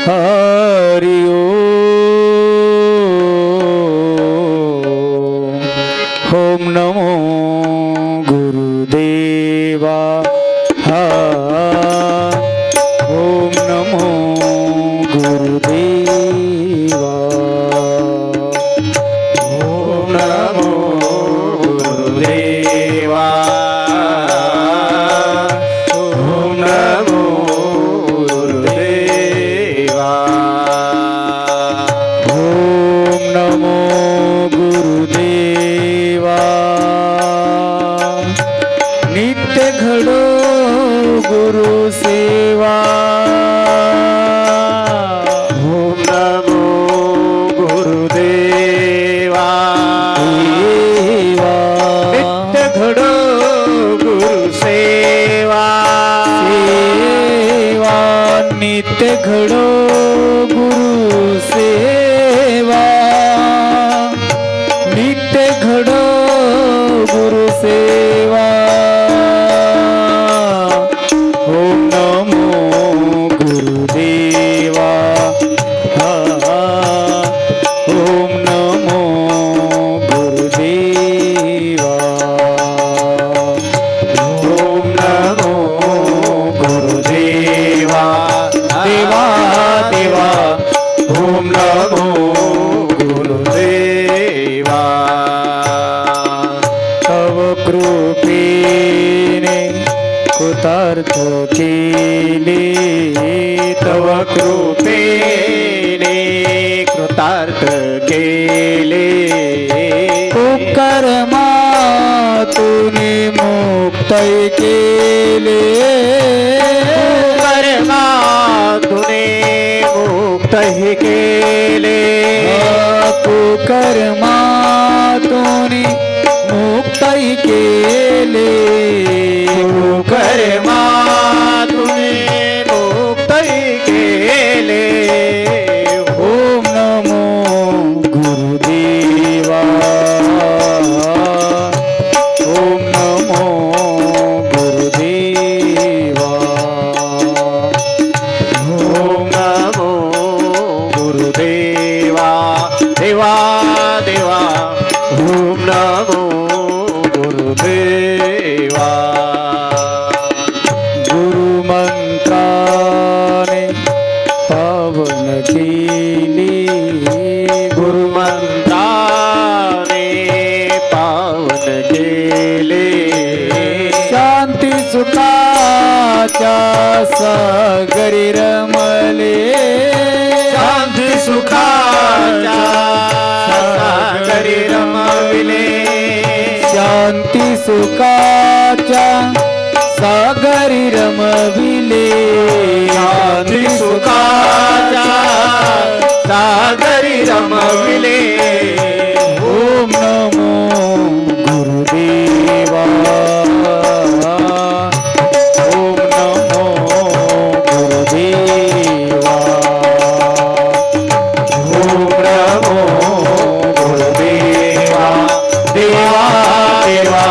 हरि ओम नमो गुरुदेवा ओम नमो गुरुदेवा ओम नमो गुरुदेवा ओम नमो गुरुदेवा ओम नमो गुरुदेवा नित्य घडो गुरु सेवा ओम नमो गुरुदेवा देवा नित्य घडो गुरु सेवा सेवा नित्य घडो गुरु सेवा नित्य घडो गुरु सेवा ओम नमो गुरुदेवा ओम नमो गुरुदेवा ओम नमो गुरुदेवा देवा देवा ओम नमो गुरुदेवा तव कृपेने कृतार्थ केले तव कृपेने कृतार्थ केले उपकार मातुने मुक्तय केले कर्मा तुने मुक्त ही केले उपकार मातुने मुक्तय केले कर्मा तुने मुक्त ही केले ओम नमो गुरुदेवा ओम नमो गुरुदेवा ओम नमो गुरुदेवा देवा देवा ओम नमो गुरुदेवा गुरुमंत्राने पावन केली गुरुमंत्राने पावन केले शांती सुखाच्या सागरी रमले शांती सुखाच्या सागरी रमविले शांती सुखाच्या सागरी रमविले शांती सुखाच्या सागरी रमविले ओम नमो गुरुदेवा ओम नमो गुरुदेवा ओम नमो गुरुदेवा देवा देवा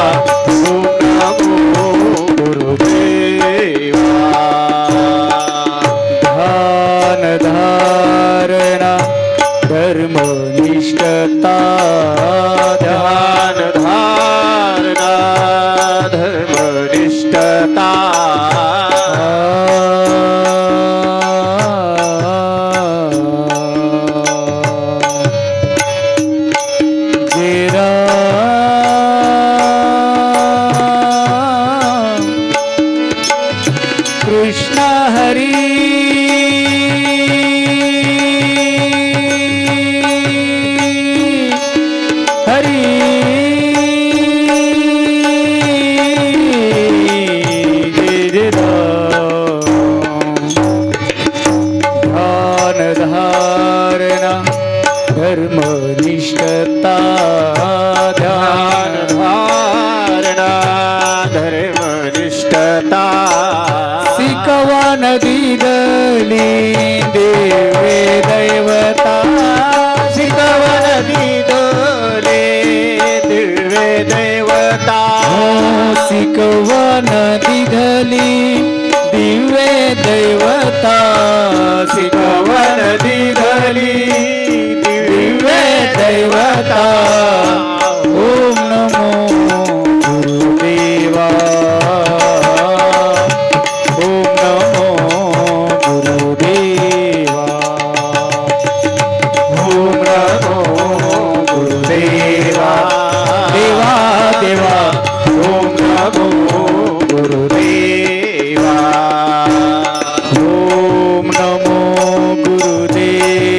ओम नमो गुरुदेवा ध्यान धारणा धर्मनिष्ठता ध्यान धारणा धर्मनिष्ठता जेरा कृष्ण हरी हरी जय जय राम ध्यान धारणा धर्मनिष्ठता ध्यान ध्यान धारणा धर्मनिष्ठता शिकवण दिदली देवे दैवता शिकवण दिदले दिव्य दैवता शिकवण दिधली दिव्य दैवता शिकवण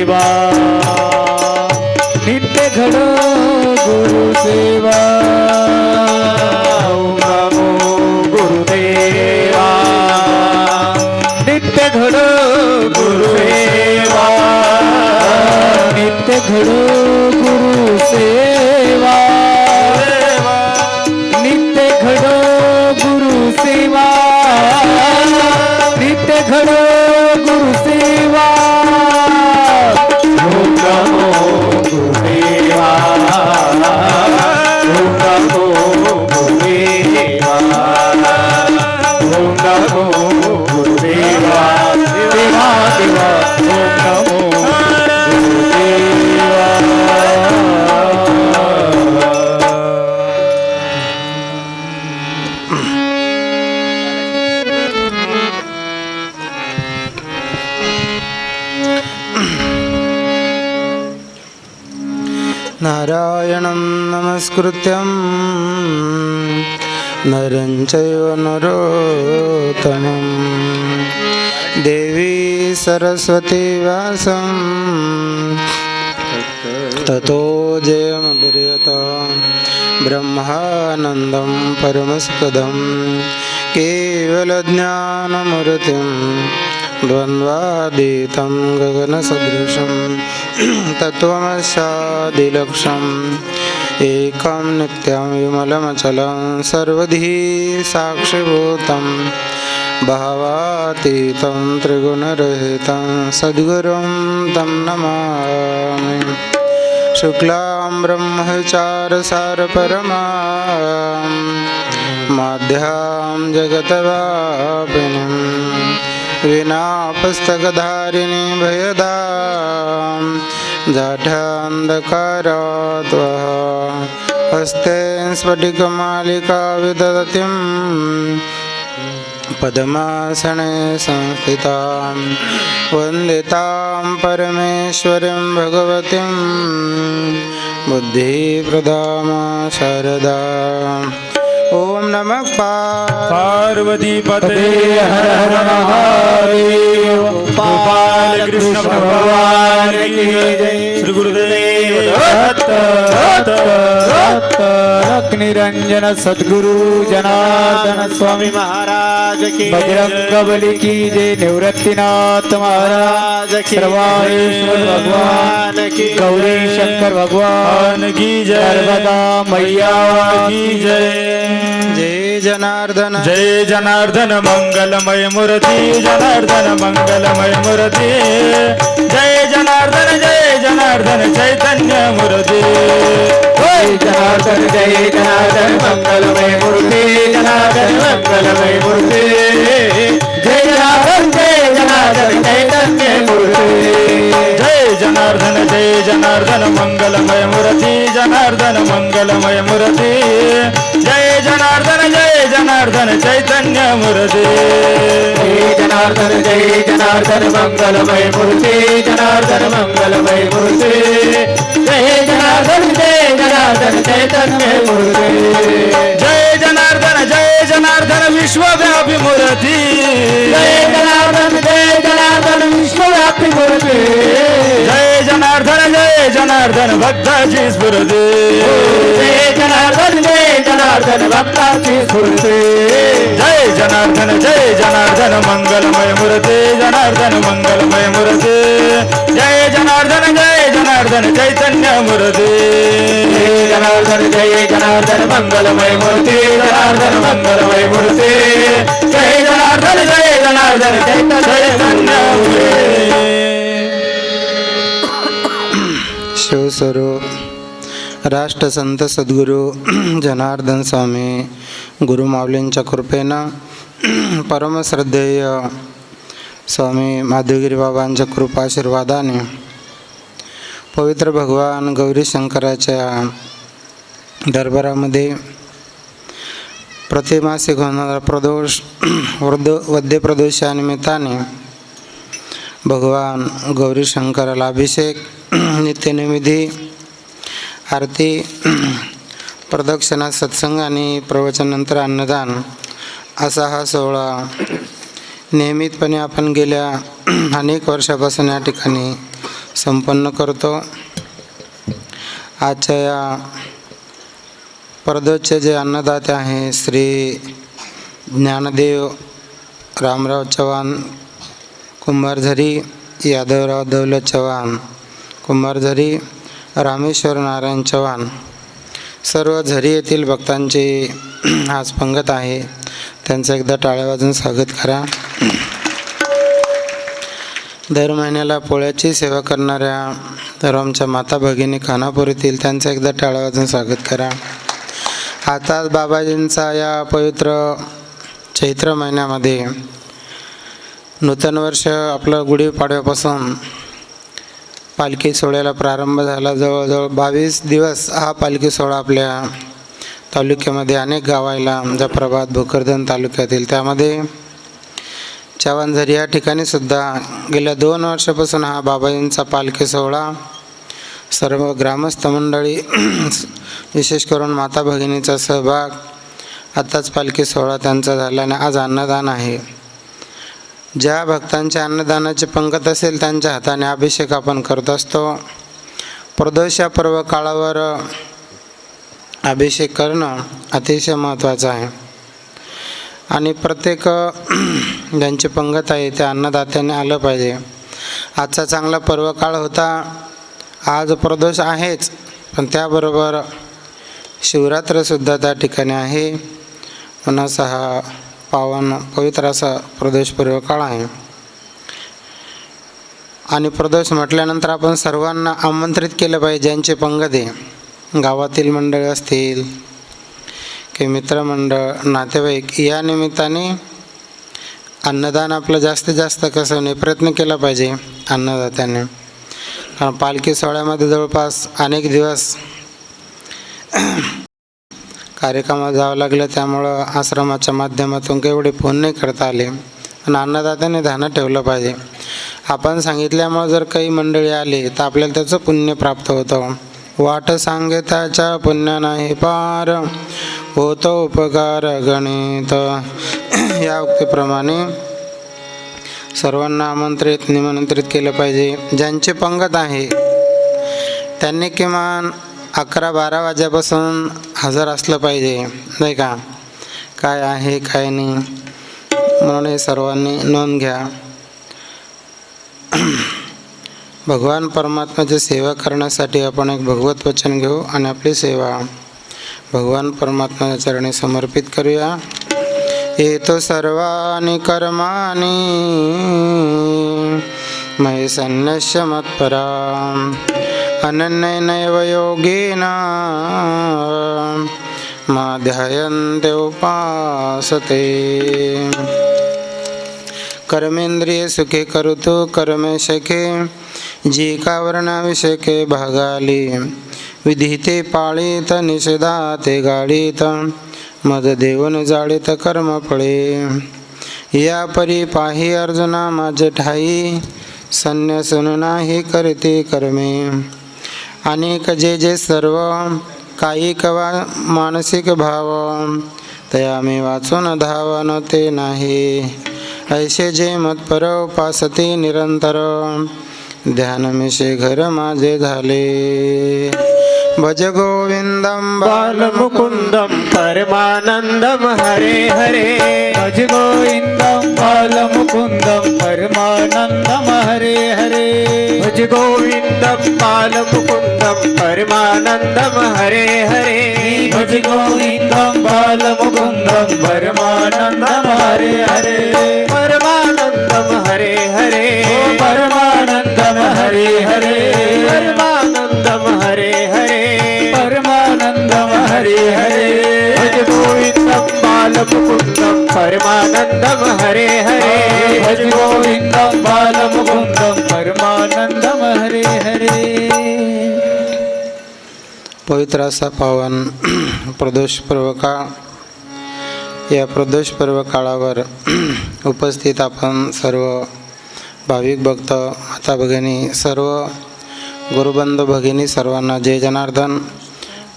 सेवा नित्य घडो गुरु सेवा ओम नमो गुरुदेवा नित्य घडो गुरुसेवा नित्य घडो गुरु सेवा नित्य घडो गुरु सेवा नित्य घडो गुरु सेवा ओम नमो गुरुदेवा ओम नमो गुरुदेवा ओम नमो गुरुदेवा देवा देवा ओम नमो नारायणं नमस्कृत्यं नरं चैव नरोत्तमं देवी सरस्वती व्यासं ततो जयमुदीरयेत् ब्रह्मानन्दं परमसुखदं केवलज्ञानमूर्तिं द्वन्द्वातीतं गगनसदृशं तत्त्वमस्यादिलक्ष्यम् एकं नित्यं विमलमचलं सर्वधी साक्षिभूतं भावातीतं त्रिगुणरहितं सद्गुरुं तं नमामि शुक्लां ब्रह्मचारसारपरमां माध्यां जगतवापिनीं विना पुस्तकधारिणी भयदां जाठान्धकाराद्वः हस्ते स्फटिकमालिका विदधतीं पद्मासने संस्थितां वन्दितां परमेश्वरीं भगवतीं बुद्धिप्रदां शारदाम् ओम नमः पार्वतीपते हर हर महादेव गोपाल कृष्ण भगवान की जय श्री गुरुदेव दत्त रत्न निरंजन सद्गुरु जनार्दन स्वामी महाराज की बजरंग बली की जय निवृत्तिनाथ महाराज की सर्वाईश्वर भगवान की गौरी शंकर भगवान की जय नर्मदा मैया की जय जय जनार्दन जय जनार्दन मंगलमय मूर्ति जनार्दन मंगलमय मूर्ति जय जनार्दन चैतन्य मूर्ति जय जनार्दन मंगलमय मूर्ति जनार्दन मंगलमय मूर्ति जय जनार्दन चैतन्य मूर्ति जय जनार्दन मंगलमय मूर्ति जनार्दन मंगलमय मूर्ति जय जनार्दन चैतन्य मूर्ति जय जनार्दन मंगलमय मूर्ति जनार्दन मंगलमय मूर्ति जय जनार्दन चैतन्य मूर्ति जय जनार्दन विश्वव्यापी मूर्ति जय जनार्दन विश्वव्यापी मूर्ति जय जनार्दन भक्ताची स्फूर्ती जय जनार्दन भक्ताची स्फूर्ती जय जनार्दन मंगलमय मूर्ति जनार्दन मंगलमय मूर्ति जय जनार्दन चैतन्य मूर्ति जय जनार्दन मंगलमय मूर्ति जनार्दन मंगलमय मूर्ति जय जनार्दन चैतन्य मूर्ति शिवस्वरूप राष्ट्रसंत सद्गुरू जनार्दन स्वामी गुरुमाऊलींच्या कृपेनं परमश्रद्धेय स्वामी माधवगिरी बाबांच्या कृपाशीर्वादाने पवित्र भगवान गौरी शंकराच्या दरबारामध्ये प्रतिमासिक होणारा प्रदोष वद्य प्रदोषानिमित्ताने भगवान गौरी शंकराला अभिषेक नित्यनिमिधी आरती प्रदक्षिणा सत्संग आणि प्रवचनानंतर अन्नदान असा हा सोहळा नियमितपणे आपण गेल्या अनेक वर्षापासून या ठिकाणी संपन्न करतो. आजच्या या प्रदोषचे जे अन्नदाते आहे श्री ज्ञानदेव रामराव चव्हाण कुंभारझरी, यादवराव दौलत चव्हाण कुंभारझरी, रामेश्वर नारायण चव्हाण, सर्व झरी येथील भक्तांची आज पंगत आहे. त्यांचं एकदा टाळ्या वाजून स्वागत करा. दर महिन्याला पोळ्याची सेवा करणाऱ्या तर आमच्या माता भगिनी खानापूर येथील त्यांचं एकदा टाळ्या वाजून स्वागत करा. आता बाबाजींचा या पवित्र चैत्र महिन्यामध्ये नूतन वर्ष आपलं गुढीपाडव्यापासून पालखी सोहळ्याला प्रारंभ झाला. जवळजवळ 22 दिवस हा पालखी सोहळा आपल्या तालुक्यामध्ये अनेक गावाला जाफराबाद भोकरदन तालुक्यातील त्यामध्ये चव्हाणझरी या ठिकाणी सुद्धा गेल्या 2 वर्षापासून हा बाबाजींचा पालखी सोहळा सर्व ग्रामस्थ मंडळी विशेष करून माता भगिनीचा सहभाग. आत्ताच पालखी सोहळा त्यांचा झाला आणि आज अन्नदान आहे. ज्या भक्तांच्या अन्नदानाची पंगत असेल त्यांच्या हाताने अभिषेक आपण करत असतो. प्रदोष या पर्व काळावर अभिषेक करणं अतिशय महत्त्वाचं आहे आणि प्रत्येक ज्यांची पंगत आहे त्या अन्नदात्याने आलं पाहिजे. आजचा चांगला पर्व काळ होता. आज प्रदोष आहेच पण त्याबरोबर शिवरात्रसुद्धा त्या ठिकाणी आहे. पुन्हा हा पावन पवित्र असा प्रदोष पर्व काळ आहे आणि प्रदोष म्हटल्यानंतर आपण सर्वांना आमंत्रित केलं पाहिजे. ज्यांची पंगत आहे गावातील मंडळी असतील की मित्रमंडळ नातेवाईक या निमित्ताने अन्नदान आपलं जास्तीत जास्त कसं प्रयत्न केला पाहिजे अन्नदात्याने. कारण पालखी सोहळ्यामध्ये जवळपास अनेक दिवस कार्यक्रमात जावं लागलं त्यामुळं आश्रमाच्या माध्यमातून एवढे फोन नाही करता आले आणि अन्नदात्याने ध्यानात ठेवलं पाहिजे. आपण सांगितल्यामुळं जर काही मंडळी आले तर आपल्याला त्याचं पुण्य प्राप्त होतं. वाट सांगे त्याच्या पुण्य नाही पार होतो उपकार गणित या उक्तीप्रमाणे सर्वांना आमंत्रित निमंत्रित केलं पाहिजे. ज्यांची पंगत आहे त्यांनी किमान 11-12 वाजेपासून हजर असलं पाहिजे नाही का. काय आहे काय नाही म्हणून हे सर्वांनी नोंद घ्या. भगवान परमात्म्याची सेवा करण्यासाठी आपण एक भगवत वचन घेऊ आणि आपली सेवा भगवान परमात्म्याच्या चरणी समर्पित करूया. एतो सर्वाणि कर्माणि मयि सन्न्यस्य मत्पराम् अनन्येनैव योगेन मा ध्यायन्ते उपासते. कर्मेंद्रिय सुखे करुतो कर्मे शके जी का वर्णाविषयके भागाली विधिते पाळीत निषेधाते गाडीत मद देऊन जाळीत कर्म फळे. या परी पाही अर्जुना माझे ठाई संन्यासून नाही करते कर्मे. अनेक जे सर्व कायिक वा मानसिक भाव तया मी वाचून धावन ते नाही. ऐसे जे मत्पर उपासते निरंतर ध्यान मिशे घर माझे झाले. भज गोविंदम बालमुकुंदम परमानंदम हरे हरे. भज गोविंदम बालमुकुंदम परमानंदम हरे हरे. भज गोविंदम बालमुकुंदम परमानंदम हरे हरे. भज गोविंदम बालमुकुंदम परमानंदम हरे हरे. परमानंदम हरे हरे. परमानंदम हरे हरे. परमानंदम हरे हरे. परमानंदम हरे हरे. भज गोविंदम बालमुकुंदम परमानंदम हरे हरे. भज गोविंदम बालमुकुंदम परमानंदम हरे हरे. पवित्र असा पावन प्रदोष पर्व काळ. या प्रदोष पर्व काळावर उपस्थित आपण सर्व भाविक भक्त माता भगिनी सर्व गुरुबंधू भगिनी सर्वांना जय जनार्दन.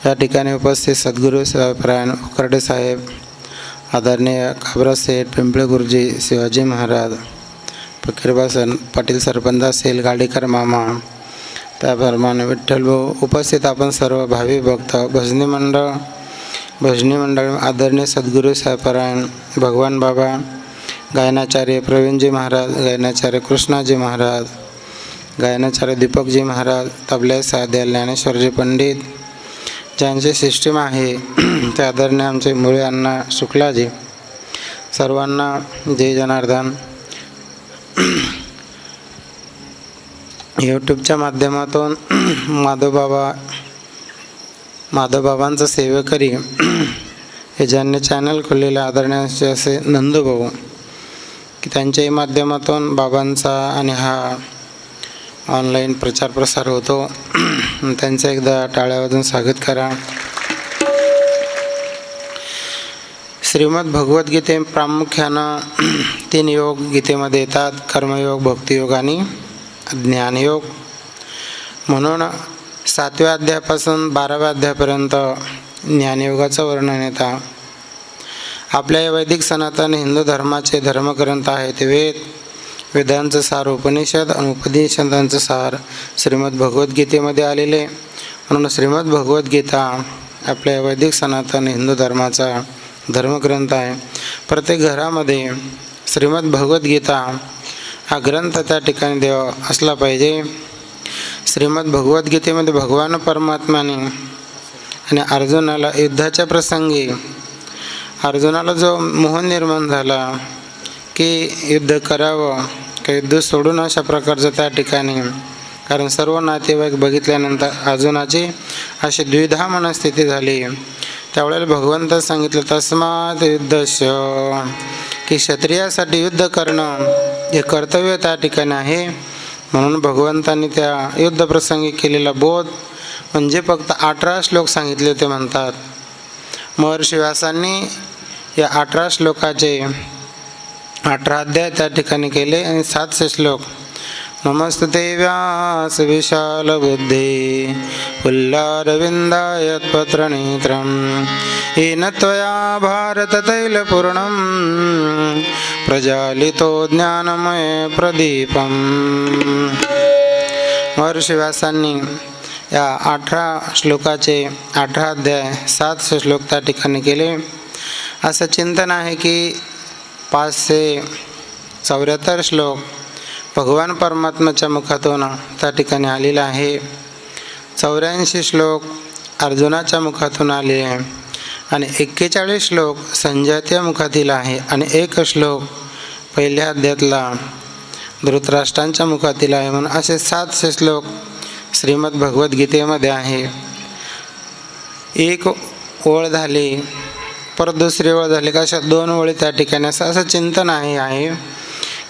या ठिकाणी उपस्थित सद्गुरू सेवापरायण उकरडे साहेब, आदरणीय काबरा सेठ, पिंपळे गुरुजी, शिवाजी महाराज, फकीरबा पाटील सरपंच असेल, गाडीकर मामा, त्याप्रमाणे विठ्ठल भाऊ उपस्थित आपण सर्व भावी भक्त भजनी मंडळ आदरणीय सद्गुरू साहेबपरायण भगवान बाबा, गायनाचार्य प्रवीणजी महाराज, गायनाचार्य कृष्णाजी महाराज, गायनाचार्य दीपकजी महाराज, तबले साध्या ज्ञानेश्वरजी पंडित, ज्यांची सिस्टीम आहे ते आदरणीय आमचे मुळे अण्णा शुक्लाजी, सर्वांना जय जनार्दन. यूट्यूबच्या माध्यमातून माधवबाबांचं सेवेकरी हे ज्यांनी चॅनल खोललेले आदरणीय असे नंदूभाऊ, की त्यांच्याही माध्यमातून बाबांचा आणि हा ऑनलाईन प्रचार प्रसार होतो. त्यांचं एकदा टाळ्यावाजून स्वागत करा. श्रीमद भगवद्गीते प्रामुख्यानं 3 योग गीतेमध्ये येतात: कर्मयोग, भक्तियोग आणि ज्ञानयोग. म्हणून 7व्या अध्यायापासून 12व्या अध्यायापर्यंत ज्ञानयोगाचं वर्णन येतं. आपल्या या वैदिक सनातन हिंदू धर्माचे धर्मग्रंथ आहेत वेदांचं सार उपनिषद आणि उपनिषदांचं सार श्रीमद भगवद्गीतेमध्ये आलेले. म्हणून श्रीमद भगवद्गीता आपल्या वैदिक सनातन हिंदू धर्माचा धर्मग्रंथ आहे. प्रत्येक घरामध्ये श्रीमद भगवद्गीता हा ग्रंथ त्या ठिकाणी देव असला पाहिजे. श्रीमद भगवद्गीतेमध्ये भगवान परमात्म्याने आणि अर्जुनाला युद्धाच्या प्रसंगी अर्जुनाला जो मोह निर्माण झाला की युद्ध करावं का युद्ध सोडून अशा प्रकारचं त्या ठिकाणी, कारण सर्व नातेवाईक बघितल्यानंतर अर्जुनाची अशी द्विधा मनस्थिती झाली. त्यावेळेला भगवंत सांगितलं तस्मात युद्धस्य, की क्षत्रियासाठी युद्ध करणं हे कर्तव्य त्या ठिकाणी आहे. म्हणून भगवंतांनी त्या युद्धप्रसंगी केलेला बोध म्हणजे फक्त 18 श्लोक सांगितले ते म्हणतात. महर्षी व्यासांनी या 18 श्लोकाचे 18 अध्याय त्या ठिकाणी केले आणि 700 श्लोक. नमस्ते व्यास विशाल बुद्धे पुल्लारविंदाय पत्रनेत्रं येन त्वया भारत तैलपूर्णं प्रज्वालितो ज्ञानमय प्रदीपम. महर्षी व्यासांनी या 18 श्लोकाचे 18 अध्याय 700 श्लोक त्या ठिकाणी केले. असं चिंतन आहे की 574 श्लोक भगवान परमात्म्याच्या मुखातून त्या ठिकाणी आलेला आहे. 84 श्लोक अर्जुनाच्या मुखातून आलेले आहे आणि 41 श्लोक संजयाच्या मुखातील आहे आणि 1 श्लोक पहिल्या अध्यायातला धृतराष्ट्रांच्या मुखातील आहे. म्हणून असे 700 श्लोक श्रीमद भगवद्गीतेमध्ये आहे. एक ओळ झाली, परत दुसरी ओळ झाली का अशा 2 ओळी त्या ठिकाणी असं चिंतन आहे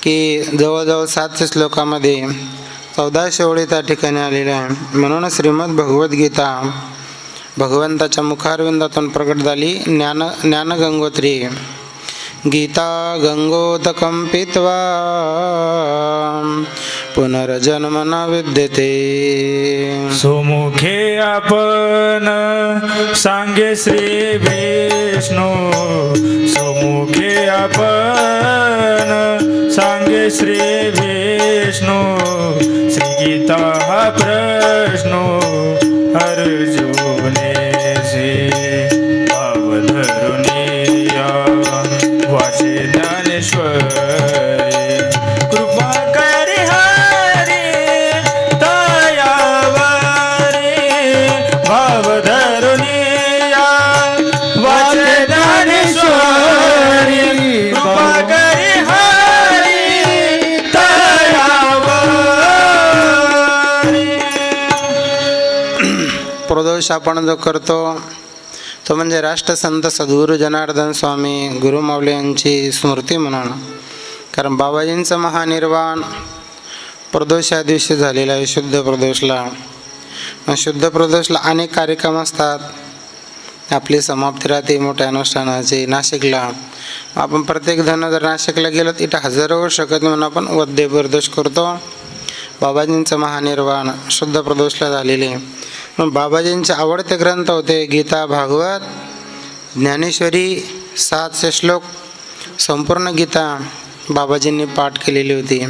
की जवळजवळ 700 श्लोकामध्ये 1400 ओळी त्या ठिकाणी आलेल्या आहे. म्हणून श्रीमद भगवद्गीता भगवंताच्या मुखारविंदातून प्रकट झाली. ज्ञानगंगोत्री गीता गंगोदकं पीत्वा पुनर्जन्म न विद्यते. सुमुखे आपण सांगे श्री विष्णू, सुमुखे आपण सांगे श्री विष्णू. श्री गीता हा प्रश्नो अर्जुनेसी भाव धरुनिया वाचे ज्ञानेश्वरी. कृपा करी हरी दयावरी भाव धरुनिया वाचे ज्ञानेश्वरी. कृपा करी हरी दयावरी. प्रदोष आपण जो करतो तो म्हणजे राष्ट्रसंत सद्गुरू जनार्दन स्वामी गुरुमाऊली यांची स्मृती म्हणून. कारण बाबाजींचं महानिर्वाण प्रदोषा दिवशी झालेला आहे, शुद्ध प्रदोषला. मग शुद्ध प्रदोषला अनेक कार्यक्रम असतात. आपली समाप्ती राहते मोठ्या अनुष्ठानाची नाशिकला. आपण प्रत्येक जण जर नाशिकला गेलो तर इथं हजारो होऊ शकत म्हणून आपण वद्य प्रदोष करतो. बाबाजींचं महानिर्वाण शुद्ध प्रदोषला झालेले. मग बाबाजींचे आवडते ग्रंथ होते गीता, भागवत, ज्ञानेश्वरी. 700 श्लोक संपूर्ण गीता बाबाजींनी पाठ केलेली होती.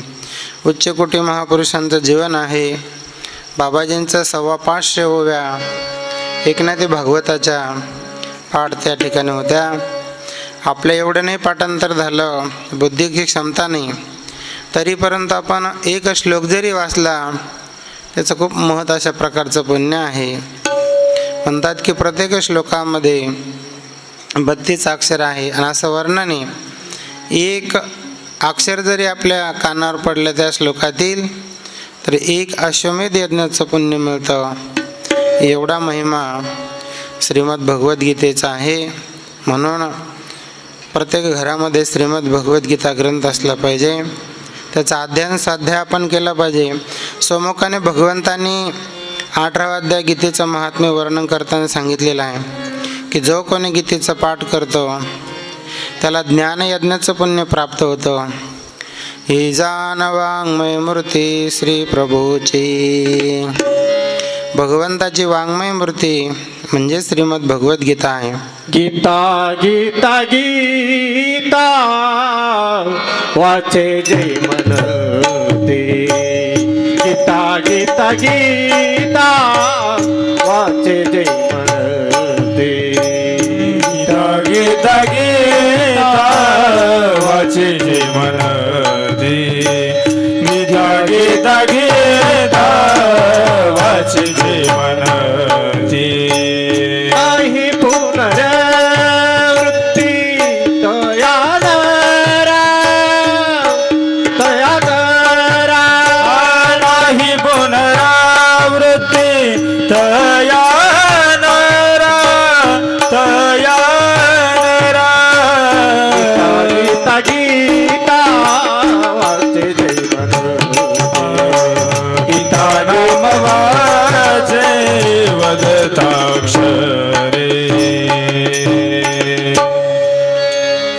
उच्चकोटी महापुरुषांचं जीवन आहे. बाबाजींचा 550 ओव्या एकनाथी भागवताच्या पाठ त्या ठिकाणी होत्या. आपल्या एवढं नाही पाठांतर झालं, बुद्धिची क्षमता नाही, तरीपर्यंत आपण एक श्लोक जरी वाचला त्याचं खूप महत् अशा प्रकारचं पुण्य आहे. म्हणतात की प्रत्येक श्लोकामध्ये 32 अक्षर आहे आणि असं वर्णन आहे, एक अक्षर जरी आपल्या कानावर पडलं त्या श्लोकातील तर एक अश्वमेध यज्ञाचं पुण्य मिळतं. एवढा महिमा श्रीमद भगवद्गीतेचा आहे. म्हणून प्रत्येक घरामध्ये श्रीमद भगवद्गीता ग्रंथ असला पाहिजे, त्याचा अध्ययन स्वाध्याय आपण केला पाहिजे. स्वमुखाने भगवंतांनी 18व्या अध्याय गीतेचं महात्म्य वर्णन करताना सांगितलेलं आहे की जो कोणी गीतेचं पाठ करतो त्याला ज्ञानयज्ञाचं पुण्य प्राप्त होतं. ही जान वाङ्मय मूर्ती श्री प्रभूची. भगवंताची वाङ्मय मूर्ती म्हणजे श्रीमद भगवद्गीता आहे. गीता गीता गीता वाचे जय मनते. गीता गीता गीता वाचे जय मनते. गीता गीता गीता वाचे जे मनते. गीता गीता गीता वाचे जे मनते. नाही पुनरावृत्ती तया नरा तया नरा. नाही पुनरावृत्ती तया नरा तया नरा. गीता गीता वाचे जय मनते. गीता नाम वाचे वदताक्षरे.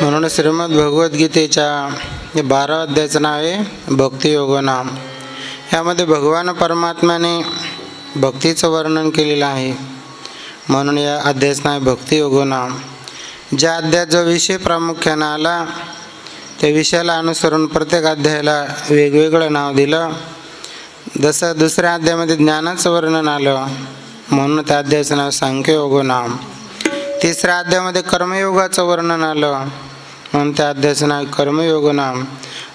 म्हणून श्रीमद भगवद्गीतेच्या 12 अध्यायाचं नाव आहे भक्तियोग नाम. यामध्ये भगवान परमात्म्याने भक्तीचं वर्णन केलेलं आहे. म्हणून या अध्यायाचं नाव आहे भक्तियोग नाम. ज्या अध्यायात जो विषय प्रामुख्यानं आला त्या विषयाला अनुसरून प्रत्येक अध्यायाला वेगवेगळं नाव दिलं. जसं दुसऱ्या अध्यायामध्ये ज्ञानाचं वर्णन आलं म्हणून त्या अध्यायाचं नाव सांख्ययोग नाम. तिसऱ्या अध्यायामध्ये कर्मयोगाचं वर्णन आलं म्हणून त्या अध्यायाचं नाव कर्मयोग नाम.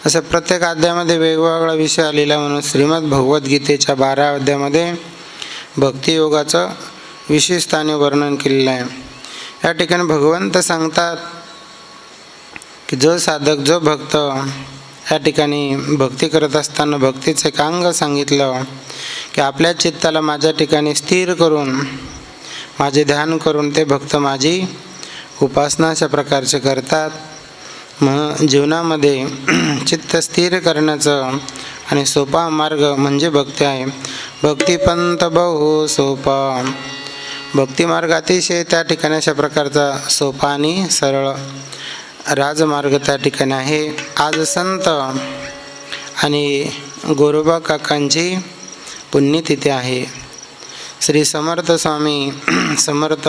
असं प्रत्येक अध्यायामध्ये वेगवेगळा विषय आलेला म्हणून श्रीमद भगवद्गीतेच्या 12व्या अध्यायामध्ये भक्तियोगाचं विशेषताने वर्णन केलेलं आहे. या ठिकाणी भगवंत सांगतात की जो साधक जो भक्त या ठिकाणी भक्ती करत असताना भक्तीचं एक अंग सांगितलं की आपल्या चित्ताला माझ्या ठिकाणी स्थिर करून माझे ध्यान करून ते भक्त माझी उपासना अशा प्रकारचे करतात. मग जीवनामध्ये चित्त स्थिर करण्याचं आणि सोपा मार्ग म्हणजे भक्ती आहे. भक्तिपंथ बहु सोपा. भक्तिमार्ग अतिशय त्या ठिकाणी अशा प्रकारचा सोपा आणि सरळ राजमार्ग त्या ठिकाणी आहे. आज संत आणि गोरोबा काकांची पुण्यतिथी आहे. श्री समर्थ स्वामी समर्थ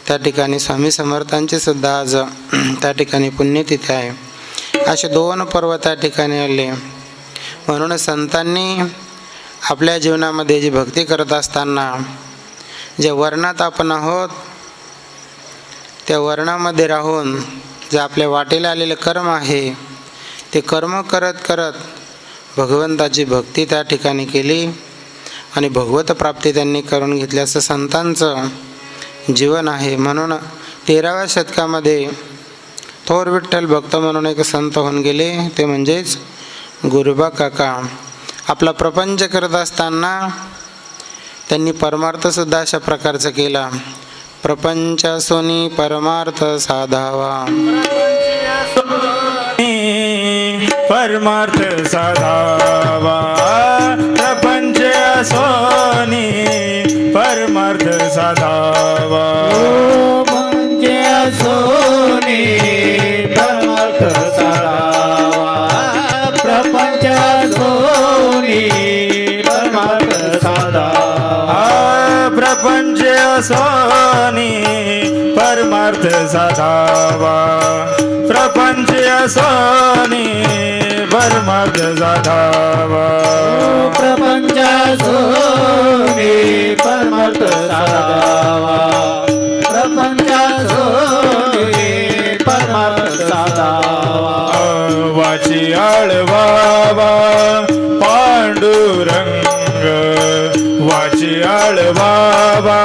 त्या ठिकाणी स्वामी समर्थांची सुद्धा आज त्या ठिकाणी पुण्यतिथी आहे. असे 2 पर्व त्या ठिकाणी आले. म्हणून संतांनी आपल्या जीवनामध्ये जी भक्ती करत असताना जे वर्णात आपण आहोत त्या वर्णामध्ये राहून जे आपल्या वाटेला आलेलं कर्म आहे ते कर्म करत करत भगवंताची भक्ती त्या ठिकाणी केली आणि भगवत प्राप्ती त्यांनी करून घेतली. असं संतांचं जीवन आहे. म्हणून 13व्या शतकामध्ये थोर विठ्ठल भक्त म्हणून एक संत होऊन गेले, ते म्हणजेच गोरोबा काका. आपला प्रपंच करत असताना त्यांनी परमार्थसुद्धा अशा प्रकारचं केला. प्रपंच सोनी परमार्थ साधावा. परमार्थ साधावा. प्रपंच सोनी परमार्थ साधावा. म्हणजे सोनी परमार्थ साधावा. प्रपंच सोनी परमार्थ साधावा. प्रपंच सोनी परमार्थ साधावा. प्रपंच सोनी परमार्थ साधावा. प्रपंच सोनी पायाची आळवावा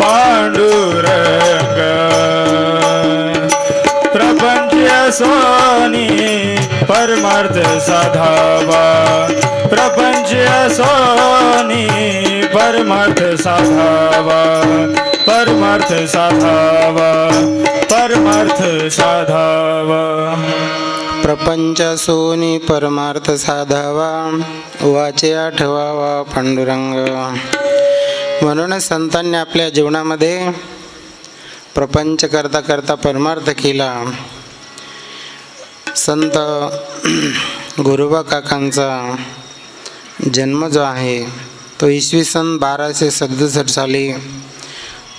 पांडुरंग प्रपंच सोनी परमार्थ साधावा प्रपंच सोनी परमार्थ साधावा परमार्थ साधावा परमार्थ साधावा प्रपंच सोनी परमार्थ साधावा वाचे आठवावा पांडुरंग. म्हणूनच संतांनी आपल्या जीवनामध्ये प्रपंच करता करता परमार्थ केला. संत गोरोबा काकांचा जन्म जो आहे तो इसवी सन 1267 साली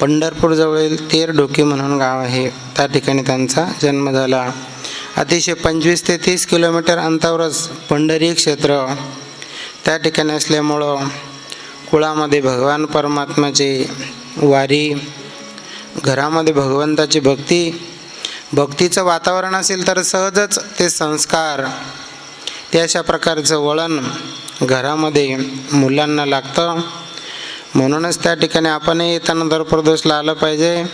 पंढरपूरजवळील तेर डोकी म्हणून गाव आहे त्या ठिकाणी त्यांचा जन्म झाला. अतिशय 25 ते 30 किलोमीटर अंतरावरच पंढरी क्षेत्र त्या ठिकाणी असल्यामुळं कुळामध्ये भगवान परमात्म्याची वारी, घरामध्ये भगवंताची भक्तीचं वातावरण असेल तर सहजच ते संस्कार, ते अशा प्रकारचं वळण घरामध्ये मुलांना लागतं. म्हणूनच त्या ठिकाणी आपणही येताना दरप्रदोषला आलं पाहिजे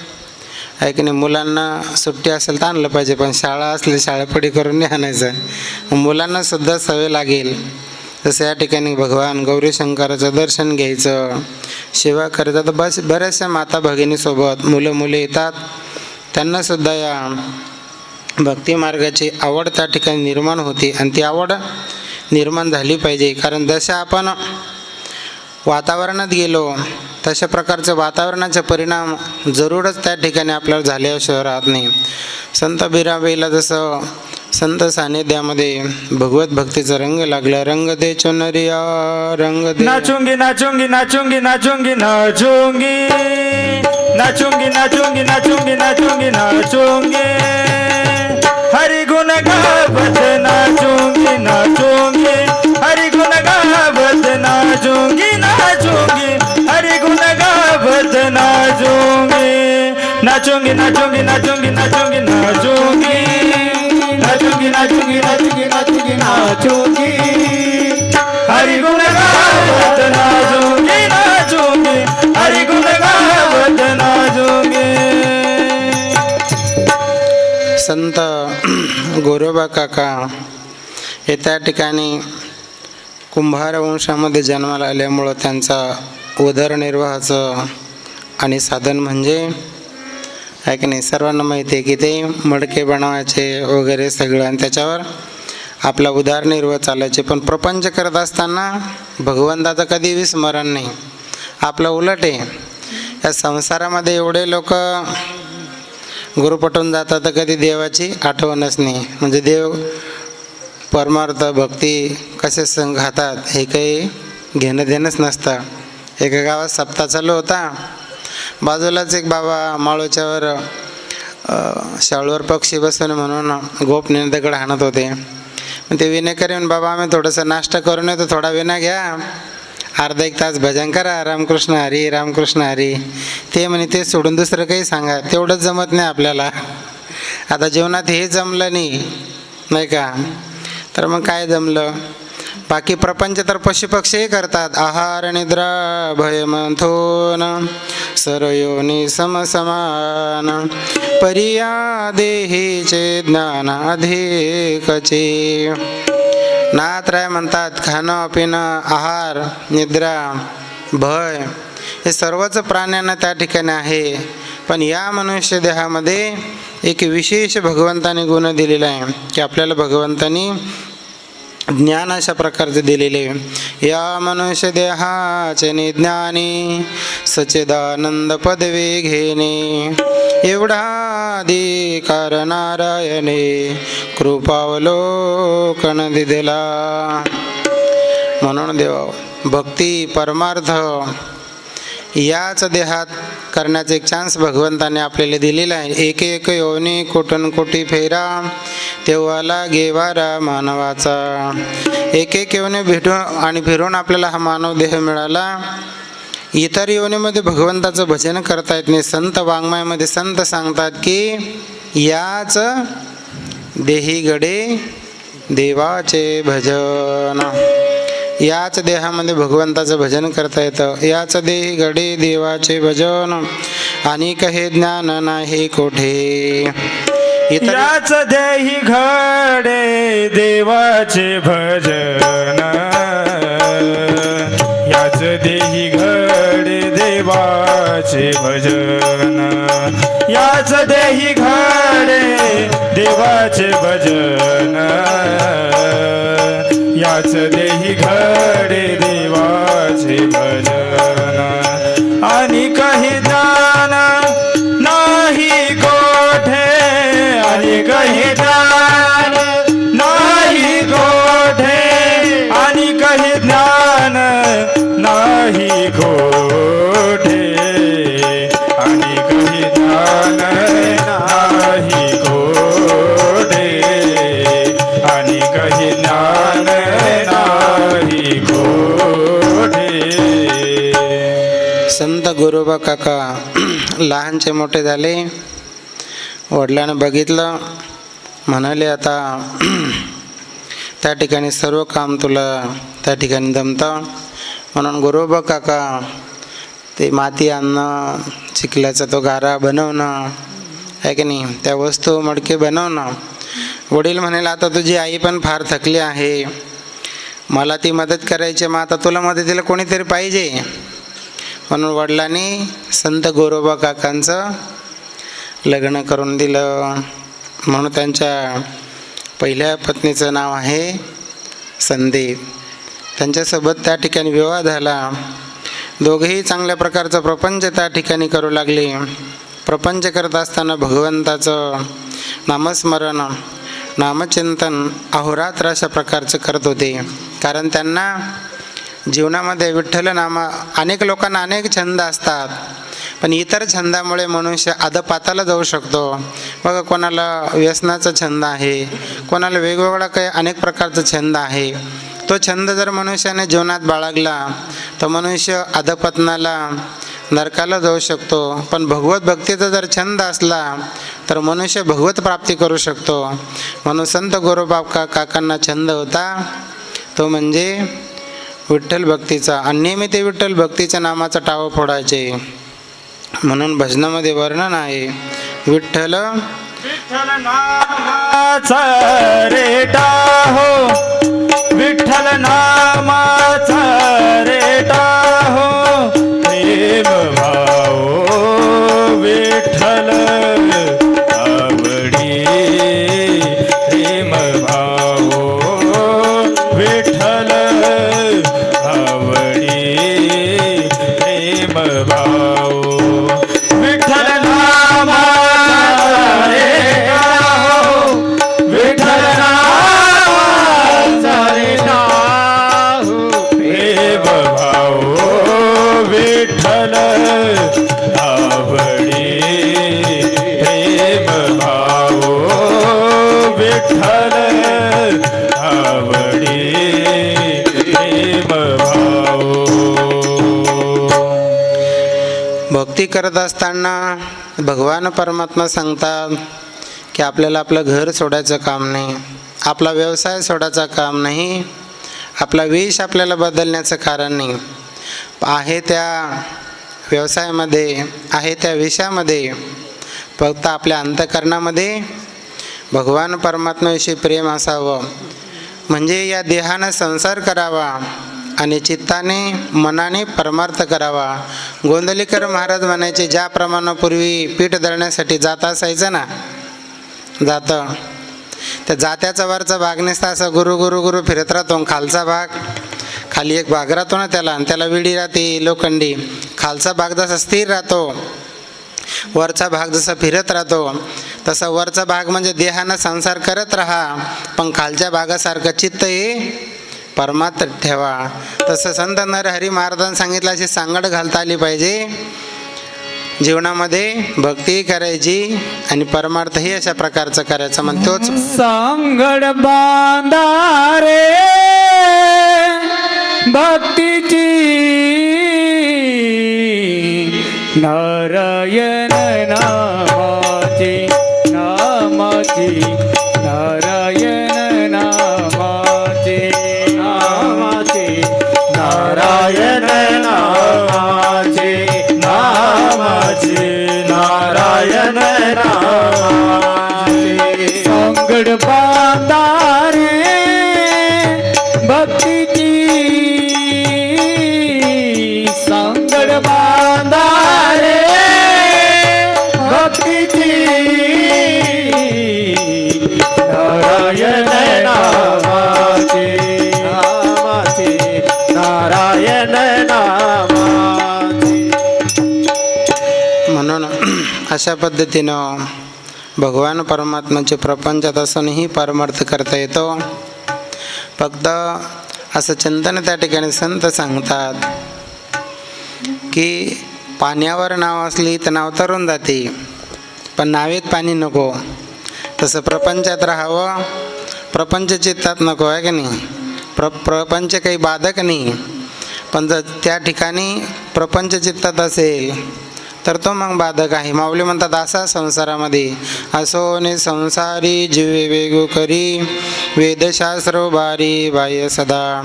आहे की नाही. मुलांना सुट्टी असेल तर आणलं पाहिजे, पण शाळा असली शाळापडी करून नाही आणायचं. मुलांना सुद्धा सवय लागेल. जसं या ठिकाणी भगवान गौरी शंकराचं दर्शन घ्यायचं, सेवा करायचं. तर बऱ्याचशा माता भगिनीसोबत मुलं येतात, त्यांनासुद्धा या भक्ती मार्गाची आवड त्या ठिकाणी निर्माण होते आणि ती आवड निर्माण झाली पाहिजे. कारण जसं आपण वातावरणात गेलो तशा प्रकारचं वातावरणाचे परिणाम जरूरच त्या ठिकाणी आपल्याला झाल्याशिवाय राहत नाही. संत बिराबाईला जसं संत सानिध्यामध्ये भगवत भक्तीचा रंग लागला. रंग दे चुनरिया रंग दे, नाचूंगी नाचूंगी नाचूंगी नाचूंगी नाचूंगी नाचूंगी नाचूंगी नाचूंगी नाचूंगी नाचूंगी हरि गुण गावत नाचूंगी नाचूंगी हरि गुण गावत नाचूंगी नाचूंगी हरि गुण गावत नाचूंगी नाचूंगी नाचूंगी नाचूंगी नाचूंगी नाचूंगी नाचूंगी नाचूंगी नाचूंगी नाचूंगी नाचूंगी हरि गुण गावत नाचूंगी नाचूंगी हरि गुण गावत नाचूंगी. संत गोरोबा काका हे त्या ठिकाणी कुंभार वंशामध्ये जन्माला आल्यामुळं त्यांचा उदरनिर्वाहाचं आणि साधन म्हणजे आहे की नाही, सर्वांना माहिती आहे की ते मडके बनवायचे वगैरे सगळं, आणि त्याच्यावर आपला उदरनिर्वाह चालायचे. पण प्रपंच करत असताना भगवंताचं कधी विस्मरण नाही. आपलं उलट आहे, या संसारामध्ये एवढे लोक गुरुपटून जातात तर कधी देवाची आठवणच नाही. म्हणजे देव परमार्थ भक्ती कसे घातात हे काही घेणं देणंच नसतं. एका गावात सप्ताह चालू होता, बाजूलाच एक बाबा माळूच्यावर शाळूवर पक्षी बसून म्हणून गोपनीने दगड हाणत होते. मग ते विनेकरी म्हणून, बाबा आम्ही थोडंसं नाश्ता करून येतो, थोडा विना घ्या, अर्धा एक तास भजन करा, रामकृष्ण हरी रामकृष्ण हरी. ते म्हणे ते सोडून दुसरं काही सांगा, तेवढंच जमत नाही आपल्याला. आता जीवनात हे जमलं नाही का, तर मग काय जमलं. बाकी प्रपंच तर पशुपक्षीही करतात. आहार निद्रा भय मंथोन सरयोनी समसमान परिया देहीचे ज्ञान अधिकचे. नाथराय म्हणतात, खाणं पिणं आहार निद्रा भय हे सर्वच प्राण्यांना त्या ठिकाणी आहे. पण या मनुष्य देहामध्ये एक विशेष भगवंताने गुण दिलेला आहे की आपल्याला भगवंतानी ज्ञान अशा प्रकारचे दिलेले. या मनुष्य देहाचे निज्ञानी सच्चिदानंद पदवी घेणे एवढा अधिकार नारायणे कृपावलोकन दिला. म्हणून देवा भक्ती परमार्थ याच देहात करण्याचा एक चान्स भगवंताने आपल्याला दिलेला आहे. एक एक योनी कोटन कोटी फेरा तेव्हाला गेवारा मानवाचा. एक एक योनी भेटून आणि फिरून आपल्याला हा मानव देह मिळाला. इतर योनीमध्ये भगवंताचं भजन करता येत नाही. संत वाङ्मयामध्ये संत सांगतात की याच देही गडे देवाचे भजन. याच देहामध्ये भगवंताचं भजन करता येतं. याच देही घडे देवाचे भजन, आणि हे ज्ञान नाही कोठे. इतर याच देही घडे देवाचे भजन, याच देही घडे देवाचे भजन, याच देही घडे देवाचे भजन, याच देही घडे देवाचे भजन, आणि काही ज्ञान नाही कोठे, आणि काही ज्ञान नाही कोठे, आणि काही ज्ञान नाही कोठे, आणि काही ज्ञान नाही कोठे, आणि काही ज्ञान नाही कोठे. संत गुरुबा काका लहानचे मोठे झाले. वडिलांना बघितलं, म्हणाले आता त्या ठिकाणी सर्व काम तुला त्या ठिकाणी जमतं. म्हणून गुरुबा काका ते माती आणणं, चिखलाचा तो गारा बनवणं आहे की नाही, त्या वस्तू मडके बनवणं. वडील म्हणाले आता तुझी आई पण फार थकली आहे, मला ती मदत करायची, मग आता तुला मदतीला कोणीतरी पाहिजे. म्हणून वडिलांनी संत गोरोबा काकांचं लग्न करून दिलं. म्हणून त्यांच्या पहिल्या पत्नीचं नाव आहे संदीप. त्यांच्यासोबत त्या ठिकाणी विवाह झाला. दोघेही चांगल्या प्रकारचं प्रपंच त्या ठिकाणी करू लागले. प्रपंच करत असताना भगवंताचं नामस्मरण, नामचिंतन अहोरात्र अशा प्रकारचं करत होते. कारण त्यांना जीवनामध्ये विठ्ठल नामा, अनेक लोकांना अनेक छंद असतात, पण इतर छंदामुळे मनुष्य अधपाताला जाऊ शकतो. बघा, कोणाला व्यसनाचा छंद आहे, कोणाला वेगवेगळा काही अनेक प्रकारचा छंद आहे. तो छंद जर मनुष्याने जीवनात बाळगला तर मनुष्य अधपतनाला, नरकाला जाऊ शकतो. पण भगवत भक्तीचा जर छंद असला तर मनुष्य भगवत प्राप्ती करू शकतो. म्हणून संत गोरोबा काकांना छंद होता तो म्हणजे विठ्ठल भक्तीचा. आणि नेहमी ते विठ्ठल भक्तीच्या नामाचा टाळं फोडायचे. म्हणून भजनामध्ये वर्णन आहे, विठ्ठल विठ्ठल नामाचा रेटा हो, विठ्ठल नामाचा रेटा हो, प्रेम भाव विठ्ठल आवडी, प्रेम भाव विठ्ठल आवडी, प्रेम भाव विठ्ठल नामाचा रेटा हो, विठ्ठल नामाचा रेटा हो, प्रेम भाव विठ्ठल आवडी, प्रेम भाव विठ्ठल आवडी, प्रेम भाव. भक्ती करत असताना भगवान परमात्मा सांगतात की आपल्याला आपलं घर सोडायचं काम नाही, आपला व्यवसाय सोडायचं काम नाही, आपला वेश आपल्याला बदलण्याचं कारण नाही. आहे त्या व्यवसायामध्ये, आहे त्या वेशामध्ये फक्त आपल्या अंतःकरणामध्ये भगवान परमात्म्याविषयी प्रेम असावं. म्हणजे या देहानं संसार करावा आणि चित्ताने, मनाने परमार्थ करावा. गोंदलीकर महाराज म्हणायचे, ज्याप्रमाणे पूर्वी पीठ दळण्यासाठी जात असायचं ना, जातं, त्या जात्याचा वरचा भाग नसता असं गुरु गुरु गुरु फिरत राहतो. खालचा भाग, खाली एक भाग राहतो ना त्याला, आणि त्याला विडी राहते लोखंडी. खालचा भाग जसा स्थिर राहतो, वरचा भाग जसा फिरत राहतो, तसा वरचा भाग म्हणजे देहानं संसार करत राहा, पण खालच्या भागासारखं चित्त हे परमार्थ ठेवा. तसं संत नरहरी महाराजांनी सांगितलं, अशी सांगड घालता आली पाहिजे जीवनामध्ये. भक्ती करायची आणि परमार्थही अशा प्रकारचं करायचं. मग तोच सांगड बांधारे भक्तीची, नारायण नामाची, नामाची, नारायण नामाची, नामाची, नारायण नामाचे नामाचे नारायण नामाचे संगड बांधारे भक्तीची संगड बांधारे भक्तीची नारायण नामाचे नामाचे नारायण नामाचे. म्हणून अशा पद्धतीनं भगवान परमात्म्याचे प्रपंचात असूनही परमार्थ करता येतो. फक्त असं चिंतन त्या ठिकाणी संत सांगतात की पाण्यावर नाव असली तर नाव तरून जाते, पण नावेत पाणी नको. तसं प्रपंचात राहावं, प्रपंच चित्तात नको आहे की नाही. प्रपंच काही बाधक नाही, पण जर त्या ठिकाणी प्रपंच चित्तात असेल तर तो मग बाधक आहे. माऊली म्हणतात असा संसारामध्ये असोने संसारी जीवे वेगो करी वेदशास्त्र बारी बाह्य सदा.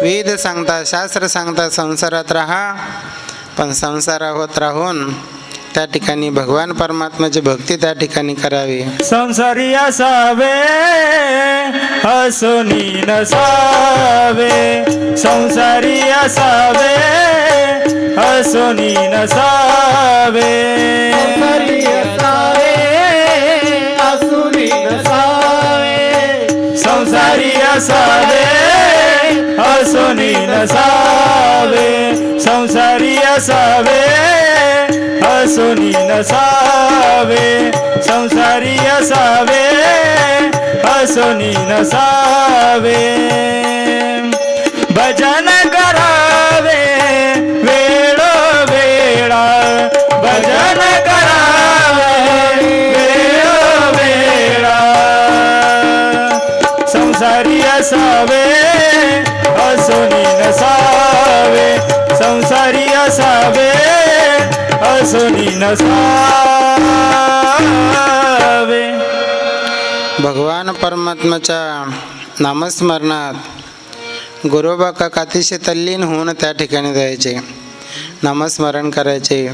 वेद सांगतात, शास्त्र सांगतात संसारात राहा, पण संसारा होत राहून त्या ठिकाणी भगवान परमात्म्याची भक्ती त्या ठिकाणी करावी. संसारी असावे हसुनी नसावे संसारी असावे हसुनी नसावे संसारी असावे असुरी नसावे संसारी असावे हसुनी नसावे संसारी असावे हसुनी नसावे संसारी असावे हसुनी नसावे. भजन करावे वेळोवेळा भजन करावे वेळोवेळा संसारी असावे हसुनी नसावे संसारी असावे हसुनी नसावे. भगवान परमात्म्याच्या नामस्मरणात गुरुबा काका अतिशय तल्लीन होऊन त्या ठिकाणी जायचे, नामस्मरण करायचे.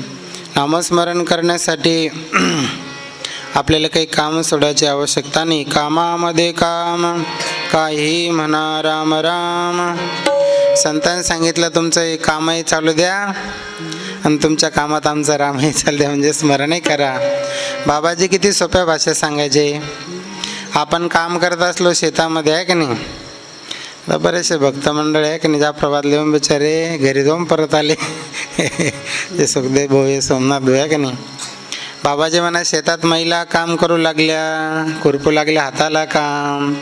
नामस्मरण करण्यासाठी आपल्याला काही काम सोडायची आवश्यकता नाही. कामामध्ये काम काही म्हणा राम राम. संतांनी सांगितलं तुमचं हे कामही चालू द्या आणि तुमच्या कामात आमचा रामही चालू द्या, म्हणजे स्मरणही करा. बाबाजी किती सोप्या भाषेत सांगायचे. आपण काम करत असलो शेतामध्ये आहे की नाही, तर बरेचसे भक्त मंडळ आहे की नाही, ज्या प्रभात लिहून बिचारे घरी जाऊन परत आले ते सुखदेव भोये सोमनाथ भोये आहे की नाही. बाबाजी म्हणा शेतात महिला काम करू लागल्या, खुरपू लागल्या हाताला काम,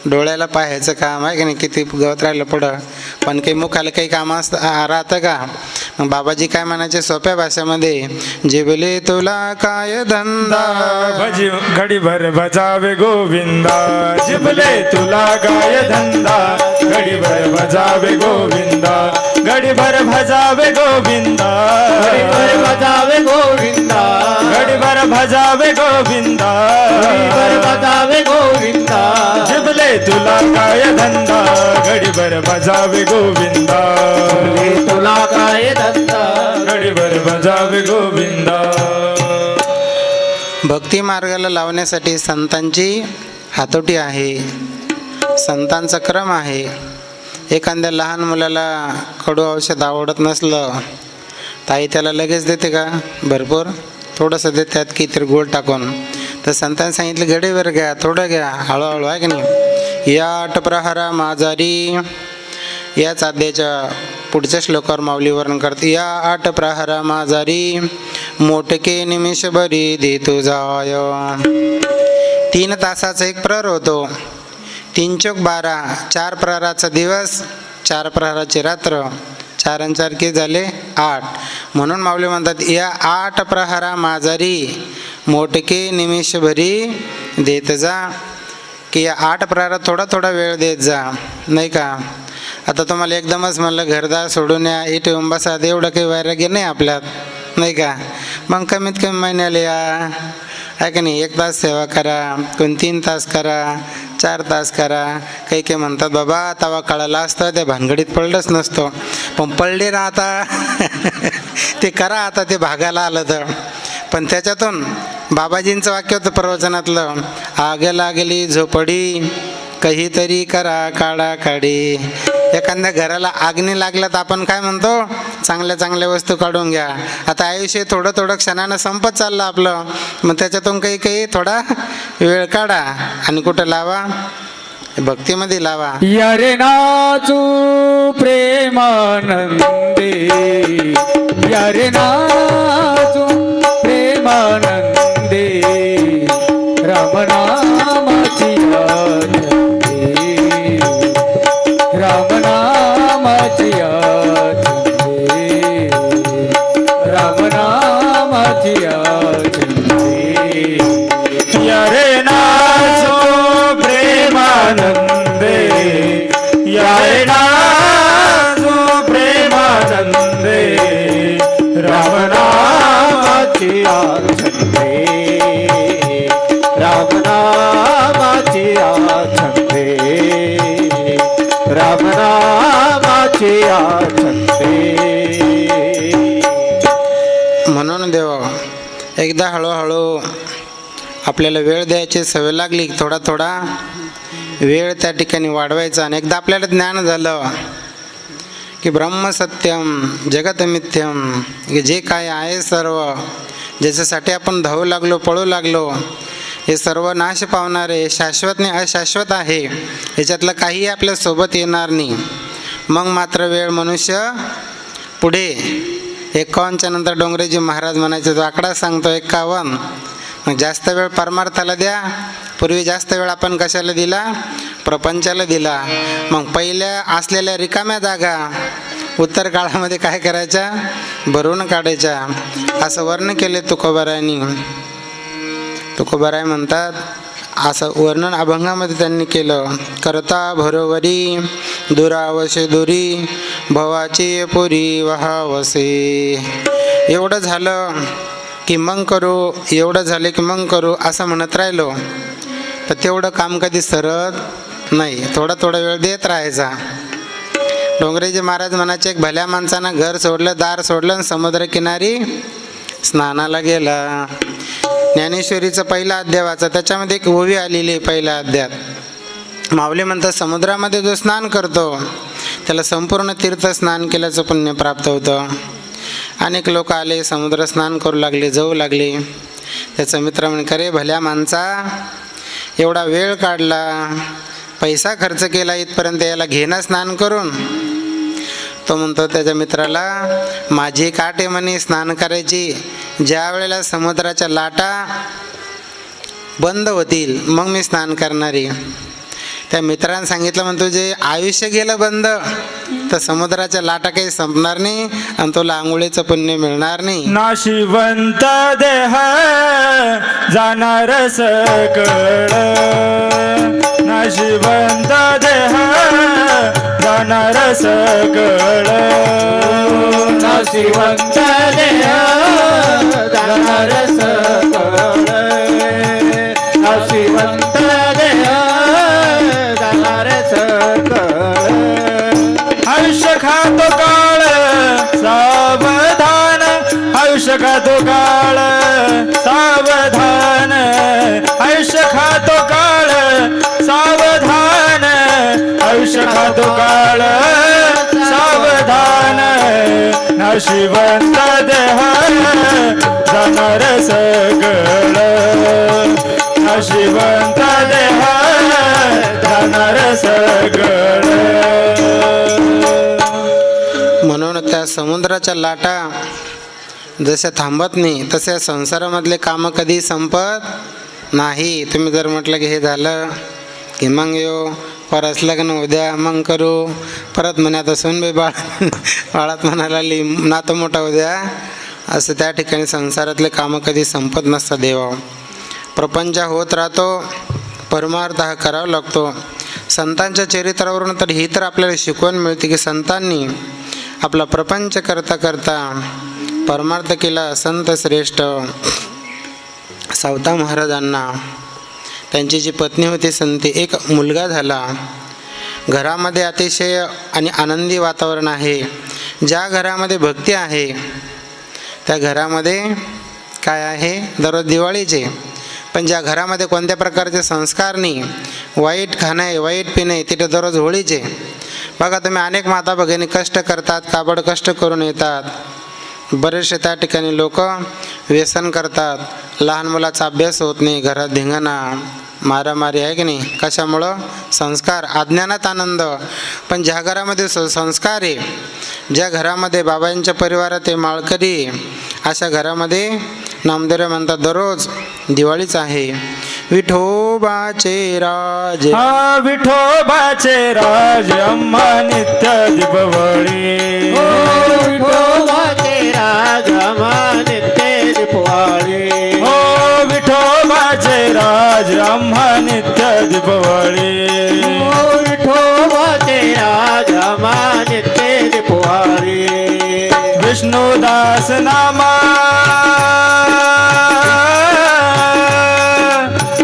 डोळ्याला पाहायचं काम आहे की नाही, किती गवत राहिलं पुढं, पण काही मुखाला काही काम राहतं का. मग बाबाजी काय म्हणायचे सोप्या भाषेमध्ये, जिबले तुला काय धंदा भजी घडीभर भजावे गोविंदा जिबले तुला काय धंदा घडीभर भजावे गोविंदा घडीभर भजावे गोविंदा हरिवर बजावे गोविंदा घडीभर भजावे गोविंदा हरिवर बजावे गोविंदा जिबले तुला काय धंदा घडीभर भजावे गोविंदा तुला काय दत्ता घडीभर भजावे गोविंदा. भक्ती मार्गाला लावण्यासाठी संतांची हातोटी आहे, संतांचा क्रम आहे. एखाद्या लहान मुलाला कडू औषध आवडत नसलं ताई त्याला लगेच देते का, भरपूर थोडंसं देते त्यात की तरी गोड टाकून. तर संतांनी सांगितलं गडीवर घ्या, थोडं घ्या, हळूहळू आहे की नाही. या आठ प्रहारा माझारी, याच अध्यायाच्या पुढच्या श्लोकावर माऊली वर्णन करते. या आठ प्रहारा माझारी मोटके निमिष बरी दे तुझाय. 3 तासाचा एक प्रहर होतो, 3 चोक 12, 4 प्रहराचा दिवस, 4 प्रहराची रात्र, 4 आणि 4 किती झाले 8. म्हणून माऊली म्हणतात या 8 प्रहारा माझारी मोटके निमिष भरी देत जा, की या 8 प्रहारात थोडा थोडा वेळ देत जा, नाही का. आता तुम्हाला एकदमच म्हणलं घरदार सोडून या, इथे बसा, एवढं काही वैराग्य नाही आपल्यात, नाही का. मग कमीत कमी महिन्याला या, आहे का नाही. 1 तास सेवा करा, कोण 3 तास करा, 4 तास करा. काही काही म्हणतात बाबा तवा कळाला असतं त्या भानगडीत पडलंच नसतो. पण पडले ना आता ते करा, आता ते भागायला आलं तर. पण त्याच्यातून बाबाजींचं वाक्य होतं प्रवचनातलं, आग लागली झोपडी काहीतरी करा काढा काढी. एखाद्या घराला आगनी लागलं तर आपण काय म्हणतो, चांगल्या चांगल्या वस्तू काढून घ्या. आता आयुष्य थोडं थोडं क्षणानं संपत चाललं आपलं, मग त्याच्यातून काही काही थोडा वेळ काढा आणि कुठं लावा, भक्तीमध्ये लावा. यारे नाचू प्रेमानंदे, यारे नाचू प्रेमानंदे, रामनामाची आठवते, रामनामाची आठवते, रामनामाची आठवते. यारे नाचो प्रेमानंदे, यारे नाचो प्रेमानंदे, रामनामाची आठवते, रामनामाची आठवते, रामनामाची आठवते. म्हणून देवा एकदा हळूहळू आपल्याला वेळ द्यायची सवय लागली, थोडा थोडा वेळ त्या ठिकाणी वाढवायचा. आणि एकदा आपल्याला ज्ञान झालं की ब्रह्मसत्यम जगतमिथ्यम, की जे काय आहे सर्व, ज्याच्यासाठी आपण धावू लागलो पळू लागलो, हे सर्व नाश पावणारे शाश्वत नाही अशाश्वत आहे, याच्यातलं काही आपल्यासोबत येणार नाही. मग मात्र वेळ मनुष्य पुढे 51च्या नंतर डोंगरेजी महाराज म्हणायचे, तो आकडा सांगतो 51. मग जास्त वेळ परमार्थाला द्या. पूर्वी जास्त वेळ आपण कशाला दिला, प्रपंचाला दिला. मग पहिल्या असलेल्या रिकाम्या जागा उत्तर काळामध्ये काय करायच्या, भरून काढायच्या. असं वर्णन केले तुकोबारायांनी. तुकोबाराय म्हणतात, असं वर्णन अभंगामध्ये त्यांनी केलं. करता भरोवरी दुरावशे दुरी, भवाची पुरी वहावसे. एवढं झालं की मग करू, एवढं झालं की मग करू असं म्हणत राहिलो तर तेवढं काम कधी सरत नाही. थोडा थोडा वेळ देत राहायचा. डोंगरेजी महाराज म्हणायचे, एक भल्या माणसानं घर सोडलं, दार सोडलं आणि समुद्रकिनारी स्नानाला गेला. ज्ञानेश्वरीचं पहिला अध्याय वाचा, त्याच्यामध्ये एक ओवी आलेली आहे पहिल्या अध्यायात. माऊली म्हणतात, समुद्रामध्ये जो स्नान करतो त्याला संपूर्ण तीर्थ स्नान केल्याचं पुण्य प्राप्त होतं. अनेक लोक आले, समुद्र स्नान करू लागले, जाऊ लागले. त्याचा मित्र म्हणे, खरे भल्या माणसा एवढा वेळ काढला, पैसा खर्च केला इथपर्यंत याला घेणं स्नान करून. तो म्हणतो त्याच्या मित्राला, माझी काट आहे म्हणे स्नान करायची, ज्या वेळेला समुद्राच्या लाटा बंद होतील मग मी स्नान करणारी. त्या मित्रानं सांगितलं, म्हणतो जे आयुष्य गेलं बंद तर समुद्राच्या लाटा काही संपणार नाही आणि तुला आंघोळीचं पुण्य मिळणार नाही. नाशिवंत देह जाणार सकळ, नाशिवंत देह जाणार सकळ, नाशिवंत देह जाणार सकळ, नाशिवंत देह जाणार सकळ. आयुष्य खातो काळ सावधान, आयुष्य खातो काळ सावधान, आयुष्य खातो काळ सावधान, आयुष्य खातो काळ सावधान, नाशिवंत देह जाणार सगळ, नाशिवंत देह जाणार सगळ. म्हणून त्या समुद्राच्या लाटा जशा थांबत नाही तसे संसारामधले कामं कधी संपत नाही. तुम्ही जर म्हटलं की हे झालं की मग येऊ, परत लग्न उद्या मग करू, परत म्हणे आता सुनबाई बाळात म्हणायला लागली नातं मोठा उद्या, असं त्या ठिकाणी संसारातले कामं कधी संपत नसतात. देवा प्रपंच होत राहतो, परमार्थ हा करावा लागतो. संतांच्या चरित्रावरून तर ही तर आपल्याला शिकवण मिळते की संतांनी आपला प्रपंच करता करता परमार्थ केला. संत श्रेष्ठ सावता महाराजांना त्यांची जी पत्नी होती संती, एक मुलगा झाला. घरामध्ये अतिशय आणि आनंदी वातावरण आहे. ज्या घरामध्ये भक्ती आहे त्या घरामध्ये काय आहे, दररोज दिवाळीचे. पण ज्या घरामध्ये कोणत्या प्रकारचे संस्कार नाही, वाईट खाणं आहे, वाईट पिणं आहे, तिथे दररोज होळीचे. बघा तुम्ही, अनेक माता भगिनी कष्ट करतात, काबड कष्ट करून येतात. बरेचसे त्या ठिकाणी लोक व्यसन करतात. लहान मुलाचा अभ्यास होत नाही, घरात धिंगाणा, मारामारी आहे की नाही. कशामुळं? संस्कार. अज्ञानात आनंद. पण ज्या घरामध्ये संस्कार आहे, ज्या घरामध्ये बाबांच्या परिवारात आहे, माळकरी, अशा घरामध्ये नामदेव म्हणतात दररोज दिवाळीच आहे. विठोबाचे राज, हा विठोबाचे राज अम्मा नित्य दीपवळी. विठोबाचे राज आम्हा नित्य दीपवाळी. हो विठोबाचे राज अम्मा नित्य दीपवळी. विठोबाचे राज आम्हा नित्य दीपवाळी. विष्णुदास नामा,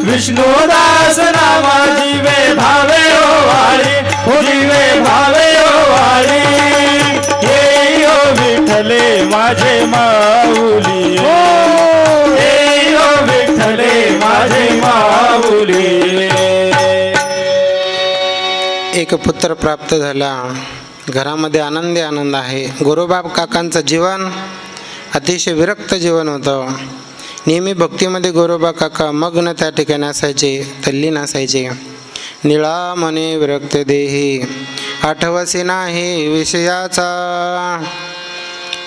विष्णुदास नामा जीवे भावे ओवाळी, जीवे भावे ओवाळी. हे ओ विठ्ठले माझे माऊली, हे ओ विठ्ठले माझे माऊली. एक पुत्र प्राप्त झाला. घरामध्ये आनंदी आनंद आहे. गोरोबा काकांचं जीवन अतिशय विरक्त जीवन होतं. नेहमी भक्तीमध्ये गोरोबा काका मग्न त्या ठिकाणी असायचे, तल्लीन असायचे. निळा मने विरक्त देही आठवसी नाही विषयाचा.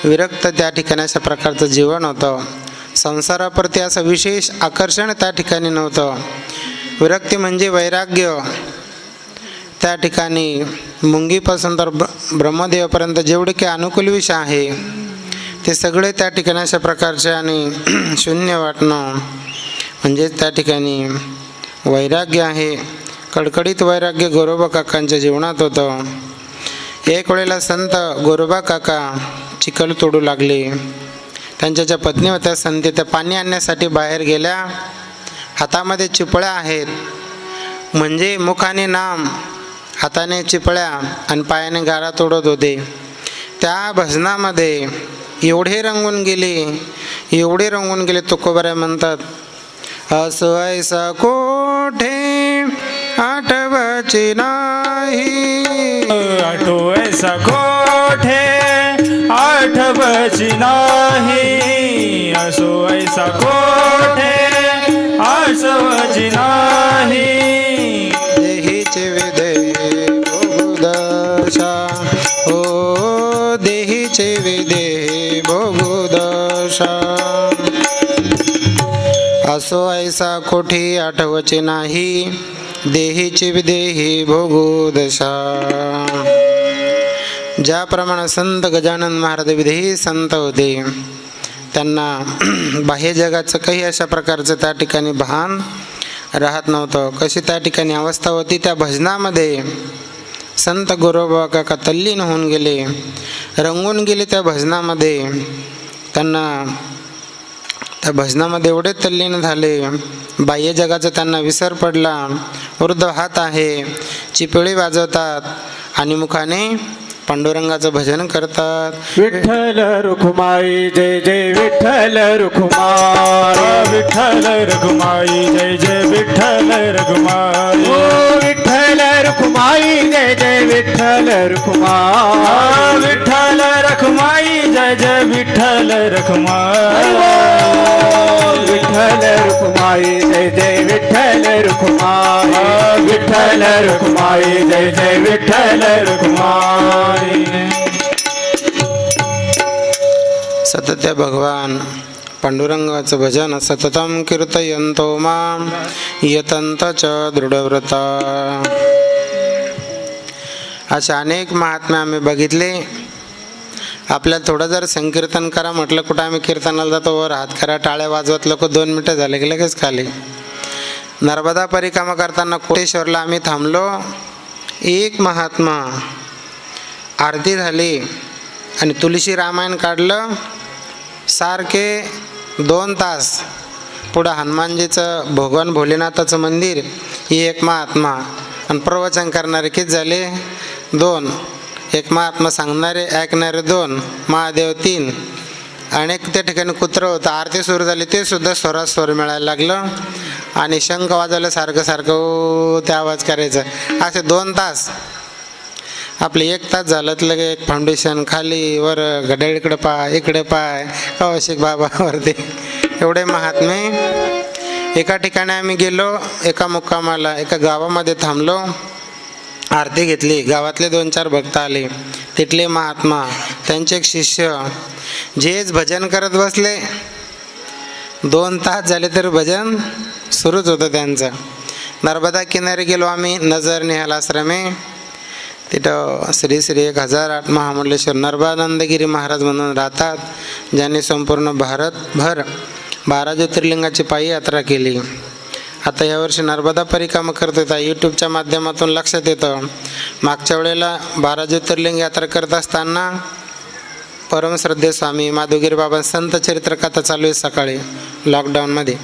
विरक्त त्या ठिकाणी अशा प्रकारचं जीवन होतं. संसाराप्रती असं विशेष आकर्षण त्या ठिकाणी नव्हतं. विरक्ती म्हणजे वैराग्य. त्या ठिकाणी मुंगीपासून तर ब्रह्मदेवापर्यंत जेवढे काही अनुकूल विषय आहे ते सगळे त्या ठिकाणी अशा प्रकारचे आणि शून्य वाटणं म्हणजे त्या ठिकाणी वैराग्य आहे. कडकडीत वैराग्य गोरोबा काकांच्या जीवनात होतं. एक वेळेला संत गोरोबा काका चिखल तोडू लागले. त्यांच्या ज्या पत्नी होत्या संती, त्या पाणी आणण्यासाठी बाहेर गेल्या. हातामध्ये चिपळ्या आहेत, म्हणजे मुखाने नाम, हाताने चिपळ्या आणि पायाने गारा तोडत होते. त्या भजनामध्ये एवढे रंगून गेले तुकोबाराय म्हणतात, असं ऐसा कोठे आठवची नाही, आठो ऐसा कोठे आठवची नाही, असो ऐसा कोठे आठवची नाही. देहीचे विदेही भोगुदशा, हो देहीचे विदेही भोगुदशा. असो ऐसा कोठी आठवचे नाही, देहीची विदेही भोगुदशा. ज्याप्रमाणे संत गजानन महाराज विदेही संत होते, त्यांना बाह्य जगाचं काही अशा प्रकारचं त्या ठिकाणी भान राहत नव्हतं. कशी त्या ठिकाणी अवस्था होती, त्या भजनामध्ये संत गोरोबा काका तल्लीन होऊन गेले, रंगून गेले त्या भजनामध्ये. त्यांना त्या भजनामध्ये एवढे तल्लीन झाले, बाह्य जगाचा त्यांना विसर पडला. वृद्ध हात आहे, चिपळी वाजवतात आणि मुखाने पांडुरंगाचं भजन करतात. विठ्ठल रुखमाई जय जय विठ्ठल रुखमाई, विठ्ठल रखुमाई जय जय विठ्ठल रखुमाई, विठ्ठल रुखमाई जय जय विठ्ठल रुखमाई, विठ्ठल रखुमाई जय जय विठ्ठल रखुमाई, विठ्ठल रुखमाई जय जय विठ्ठल रुखमाई, विठ्ठल रखुमाई जय जय विठ्ठल रखुमाई. सतत भगवान पांडुरंगाचं भजन सततम कीर्तयन्तो मां यतन्त च दृढव्रता. अशा अनेक महात्म्य आम्ही बघितले. आपल्याला थोडं जर संकीर्तन करा म्हटलं, कुठं आम्ही कीर्तनाला जातो, वर हात करा, टाळ्या वाजवत लोक 2 मिनटं झाले की लगेच खाली. नर्मदा परिक्रमा करताना कोटेश्वरला आम्ही थांबलो. एक महात्मा आरती झाली आणि तुळशी रामायण काढलं. सारखे 2 तास पुढं हनुमानजीचं भगवान भोलेनाथाचं मंदिर ही एक महात्मा आणि प्रवचन करणारे किती झाले 2. एक महात्मा सांगणारे ऐकणारे 2, महादेव 3. अनेक त्या ठिकाणी कुत्रं होतं. आरती सुरू झाली ते सुद्धा स्वरात स्वर मिळायला लागलं आणि शंख वाजवलं सारखं ते आवाज करायचं. असे 2 तास आपले 1 तास झालं तर लगे एक फाउंडेशन खाली वर घड्याळ इकडं पाय इकडे पाय कौशिक बाबावरती एवढे महात्मे. एका ठिकाणी आम्ही गेलो, एका मुक्कामाला एका गावामध्ये थांबलो, आरती घेतली. गावातले 2-4 भक्त आले, तिथले महात्मा त्यांचे एक शिष्य जेच भजन करत बसले. 2 तास झाले तर भजन सुरूच होतं त्यांचं. नर्मदा किनारी गेलो आम्ही, नजर निहाल आश्रमे. तिथं श्री श्री 1008 महामंडलेश्वर नर्मदानंदगिरी महाराज म्हणून राहतात, ज्यांनी संपूर्ण भारतभर 12 ज्योतिर्लिंगाची पायी यात्रा केली. आता यावर्षी नर्मदा परिक्रमा करत होता. यूट्यूबच्या माध्यमातून लक्षात येतं, मागच्या वेळेला 12 ज्योतिर्लिंग यात्रा करत असताना परमश्रद्धेय स्वामी माधवगिरी बाबा संत चरित्र कथा चालू आहे सकाळी लॉकडाऊनमध्ये.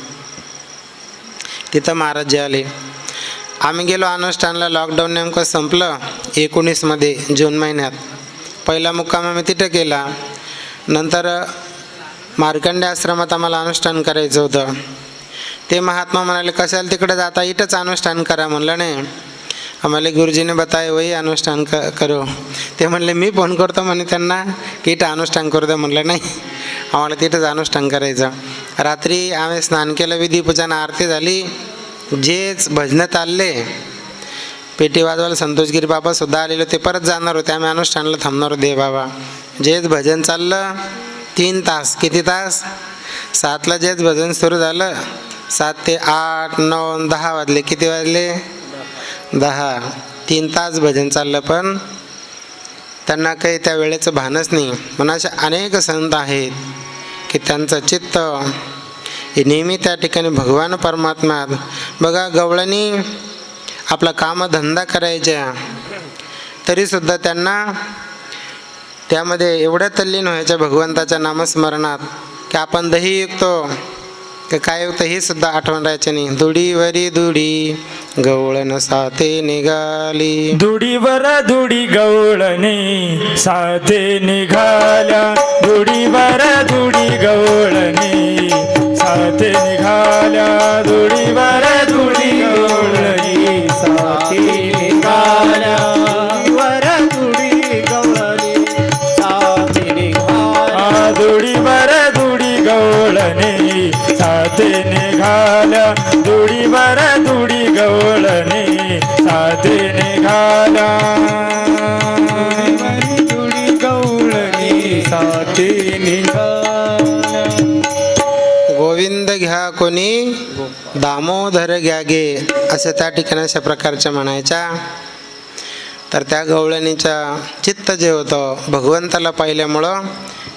तिथं महाराज जे आले, आम्ही गेलो अनुष्ठानला. लॉकडाऊन नेमकं संपलं 19मध्ये जून महिन्यात. पहिला मुक्काम आम्ही तिथं केला. नंतर मार्कंडे आश्रमात आम्हाला अनुष्ठान करायचं होतं. ते महात्मा म्हणाले कशाला तिकडे जाता, इथंच अनुष्ठान करा. म्हणलं नाही, आम्हाला गुरुजीने बताय वही अनुष्ठान करो. ते म्हणले मी फोन करतो म्हणे त्यांना की इथं अनुष्ठान करू द्या. म्हणलं नाही, आम्हाला तिथंच अनुष्ठान करायचं. रात्री आम्ही स्नान केलं, विधीपूजन आरती झाली. जेच भजनं चालले, पेटी वाजवायला संतोषगिरी बाबा सुद्धा आलेले, ते परत जाणार होते. आम्ही अनुष्ठानला थांबणार होते बाबा. जेच भजन चाललं 3 तास. किती तास? 7ला जेच भजन सुरू झालं, 7 ते 8, 9, 10 वाजले. किती वाजले? 10. 3 तास भजन चाललं, पण त्यांना काही त्या वेळेचं भानच नाही. म्हणून असे अनेक संत आहेत की त्यांचं चित्त हे नेहमी त्या ठिकाणी भगवान परमात्म्यात. बघा, गवळणी आपला कामधंदा करायच्या तरीसुद्धा त्यांना त्यामध्ये एवढ्या तल्लीन व्हायच्या भगवंताच्या नामस्मरणात की आपण दही विकतो की काय विकतो हे सुद्धा आठवण राहायचे नाही. दुडीवरी दुडी गवळण साथे निघाली, दुडीवर दुडी गवळणी साथे निघाल्या, दुडीवर दुडी गवळणी साथे निघाल्या, दुडीवर दुडी गवळणी साथे निघाल्या, वर दुडी गवळणी साथे निघाल्या, दुडीवर दुडी गवळणी साथे निघाल्या, दुडीवर दुडी गवळणी साथे निघाल्या, दुडी गवळणी साथे निघाल्या. गोविंद घ्या कोणी दामोदर घ्या गे, असं त्या ठिकाणी अशा प्रकारच्या म्हणायच्या. तर त्या गवळणीच्या चित्त जे होतं भगवंताला पाहिल्यामुळं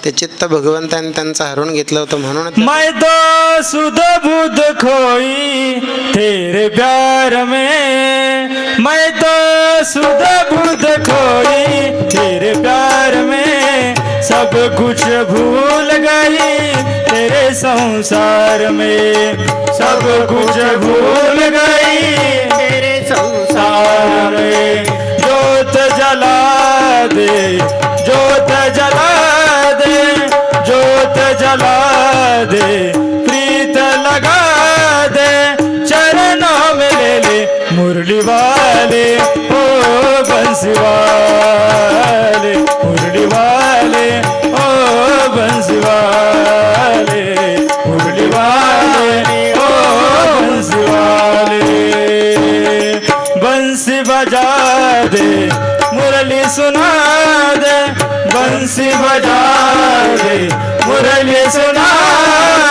ते चित्त भगवंताने त्यांचं हरून घेतलं होतं. म्हणून मैं तो सुध बुध खोई तेरे प्यार में, मैं तो सुध बुध खोई तेरे प्यार में, सब कुछ भूल गई तेरे संसार में, सब कुछ भूल गई तेरे संसार में, जोत जला दे, जोत जला दे, जोत जला दे, प्रीत लगा दे, चरणों में ले ले मुरली वाले, ओ बंसी वाले, मुरली वाले, ओ बंसी वाले, मुरली वाले, ओ बंसी वाले, बंसी बजा दे, मुरली सुना दे, बंसी बजा दे, मुरली सुना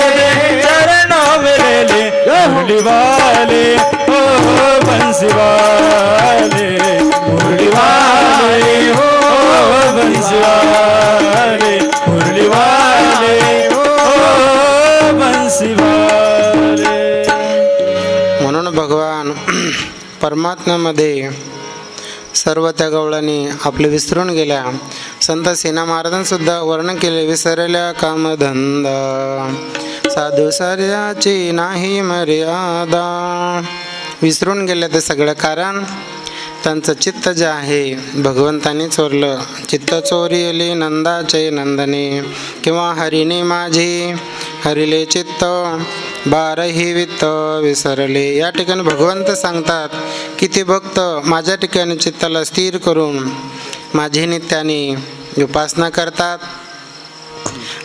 दे, चरणों में ले ले मुरली वाले, ओ बंसी वाले, मुरली वाले, ओ बंसी वाले, मुरली वाले, ओ बंसी वाले. म्हणून भगवान परमात्म्यामध्ये सर्व त्या गवळणी आपले विसरून गेल्या. संत सेना महाराजांसुद्धा वर्णन केले, विसरल्या कामधंदा साधू साऱ्याची नाही मर्यादा. विसरून गेले ते सगळं, कारण त्यांचं चित्त जे आहे भगवंतानी चोरलं. चित्त चोरिले नंदाचे नंदने, किंवा हरिने माझी हरिले चित्त, बारही वित्त विसरले. या ठिकाणी भगवंत सांगतात, किती भक्त माझ्या ठिकाणी चित्ताला स्थिर करून माझी नित्याने उपासना करतात.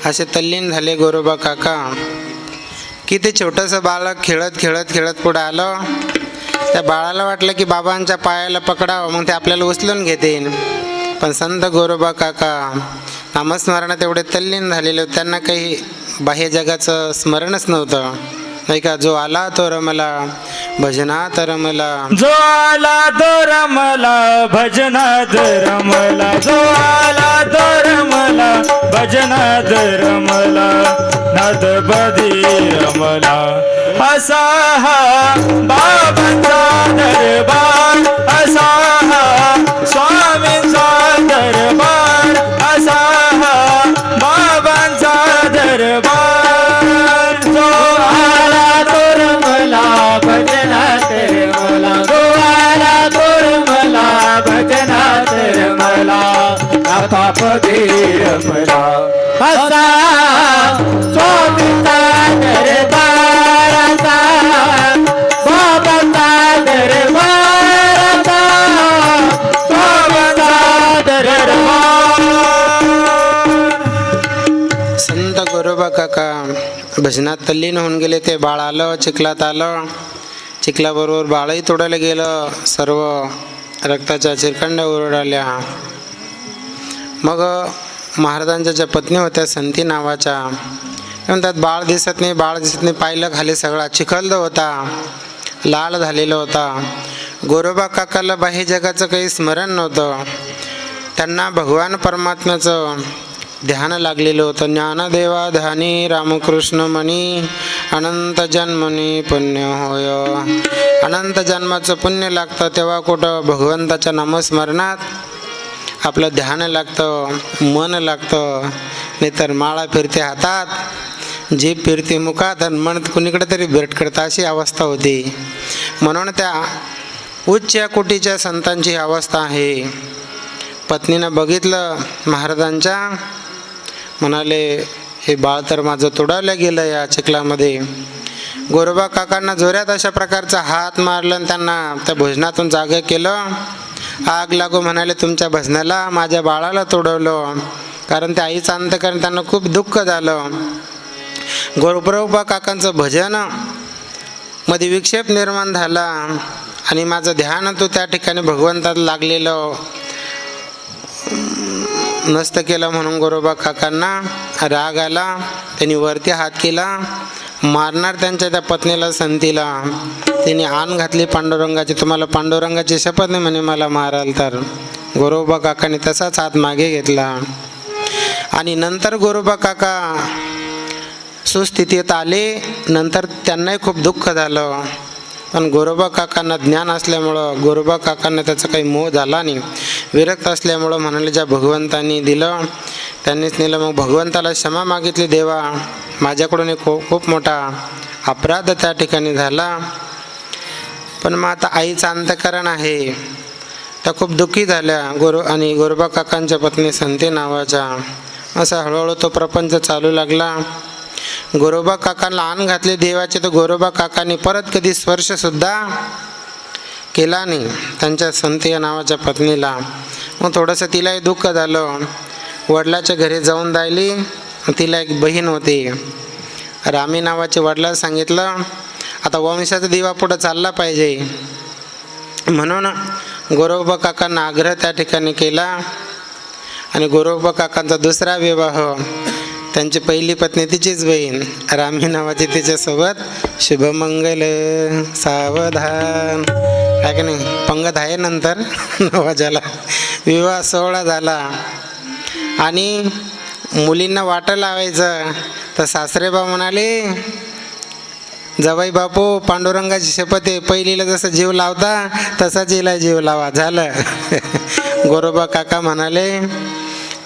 असे तल्लीन झाले गोरोबा काका. किती छोटंसं बालक खेळत खेळत खेळत पुढे आलं. त्या बाळाला वाटलं की बाबांच्या पायाला पकडावं, मग ते आपल्याला उचलून घेतील. पण संत गोरोबा काका नामस्मरणात एवढे तल्लीन झालेले, त्यांना काही बाह्य जगाचं स्मरणच नव्हतं, नाही का. जो आला तो रमला भजनात रमला, जो आला तो रमला भजनात रमला, जो आला तो रमला भजनात रमला, नादबदी रमला. असा हा बाबांचा दरबार, असा हा स्वामींचा दरबार, असा हा बाबांचा दरबार. जो आला तो रमला भजनात रमला, जो आला तो रमला भजनात रमला, नाथापदी रमला. असा स्वामींचा दरबार, असा बाबांचा दरबार, असा स्वामींचा दरबार. संत गोरोबा काका भजनात तल्लीन होऊन गेले. ते बाळ आलं, चिखलात आलं. चिखलाबरोबर बाळही तोडायला गेलं. सर्व रक्ताच्या चिरखंड्या उरडल्या. मग महाराजांच्या ज्या पत्नी होत्या संती नावाच्या, म्हणतात बाळ दिसत नाही, बाळ दिसत नाही. पाहिलं खाली सगळा चिखल होता, लाल झालेला होता. गोरोबा काकाला बाह्य जगाचं काही स्मरण नव्हतं. त्यांना भगवान परमात्म्याचं ध्यान लागलेलं होतं. ज्ञानदेवा ध्यानी रामकृष्ण मनी, अनंत जन्मनी पुण्य होय. अनंत जन्माचं पुण्य लागतं तेव्हा कुठं भगवंताच्या नामस्मरणात आपलं ध्यान लागतं, मन लागतं. नाहीतर माळा फिरते हातात, जीभ फिरते मुखात, आणि मन कुणीकडे तरी भेटकडतं, अशी अवस्था होती. म्हणून त्या उच्च कोटीच्या संतांची ही अवस्था आहे. पत्नीनं बघितलं महाराजांच्या, म्हणाले हे बाळ तर माझं तोडावलं गेलं या चिखलामध्ये. गोरोबा काकांना जोरात अशा प्रकारचा हात मारलं आणि त्यांना त्या भोजनातून जागं केलं. आग लागो म्हणाले तुमच्या भजनाला, माझ्या बाळाला तोडवलं. कारण त्या आईचं अंतकरण त्यांना खूप दुःख झालं. गोरोबा काकांचं भजन मध्ये विक्षेप निर्माण झाला आणि माझं ध्यान तो त्या ठिकाणी भगवंताला लागलेलं नष्ट केलं. म्हणून गोरोबा काकांना राग आला. त्यांनी वरती हात केला, मारणार त्यांच्या त्या पत्नीला संतीला. त्यांनी आण घातली पांडुरंगाची, तुम्हाला पांडुरंगाची शपथ नाही म्हणे मला माराल तर. गोरोबा काकाने तसाच हात मागे घेतला. आणि नंतर गोरोबा काका सुस्थितीत आले. नंतर त्यांनाही खूप दुःख झालं. पण गोरोबा काकांना ज्ञान असल्यामुळं गोरोबा काकांना त्याचा काही मोह झाला नाही. विरक्त असल्यामुळं म्हणाले ज्या भगवंतांनी दिलं त्यांनीच नेलं. मग भगवंताला क्षमा मागितली, देवा माझ्याकडून एक खूप मोठा अपराध त्या ठिकाणी झाला. पण मग आता आईचं अंतकरण आहे, त्या खूप दुःखी झाल्या. आणि गोरोबा काकांच्या पत्नी संती नावाच्या. असा हळूहळू तो प्रपंच चालू लागला. गोरोबा काकांना आण घातले देवाचे, तर गोरोबा काकांनी परत कधी स्पर्शसुद्धा केला नाही त्यांच्या संती या नावाच्या पत्नीला. मग थोडंसं तिलाही दुःख झालं. वडिलाच्या घरी जाऊन राहिली. तिला एक बहीण होती रामी नावाची. वडिलांना सांगितलं आता वंशाचा दिवा पुढं चालला पाहिजे, म्हणून गोरोबा काकांना आग्रह त्या ठिकाणी केला. आणि गोरोबा काकांचा दुसरा विवाह, त्यांची पहिली पत्नी तिचीच बहीण रामी नावाची तिच्यासोबत शुभमंगल सावधान काय की नाही पंगत आहे. नंतर नवाजाला विवाह सोहळा झाला. आणि मुलींना वाटं लावायचं तर सासरेबा म्हणाले जवाई बापू पांडुरंगाची शपथ आहे, पहिलीला जसं जीव लावता तसाच हिला जीव लावा. झालं. गोरोबा काका म्हणाले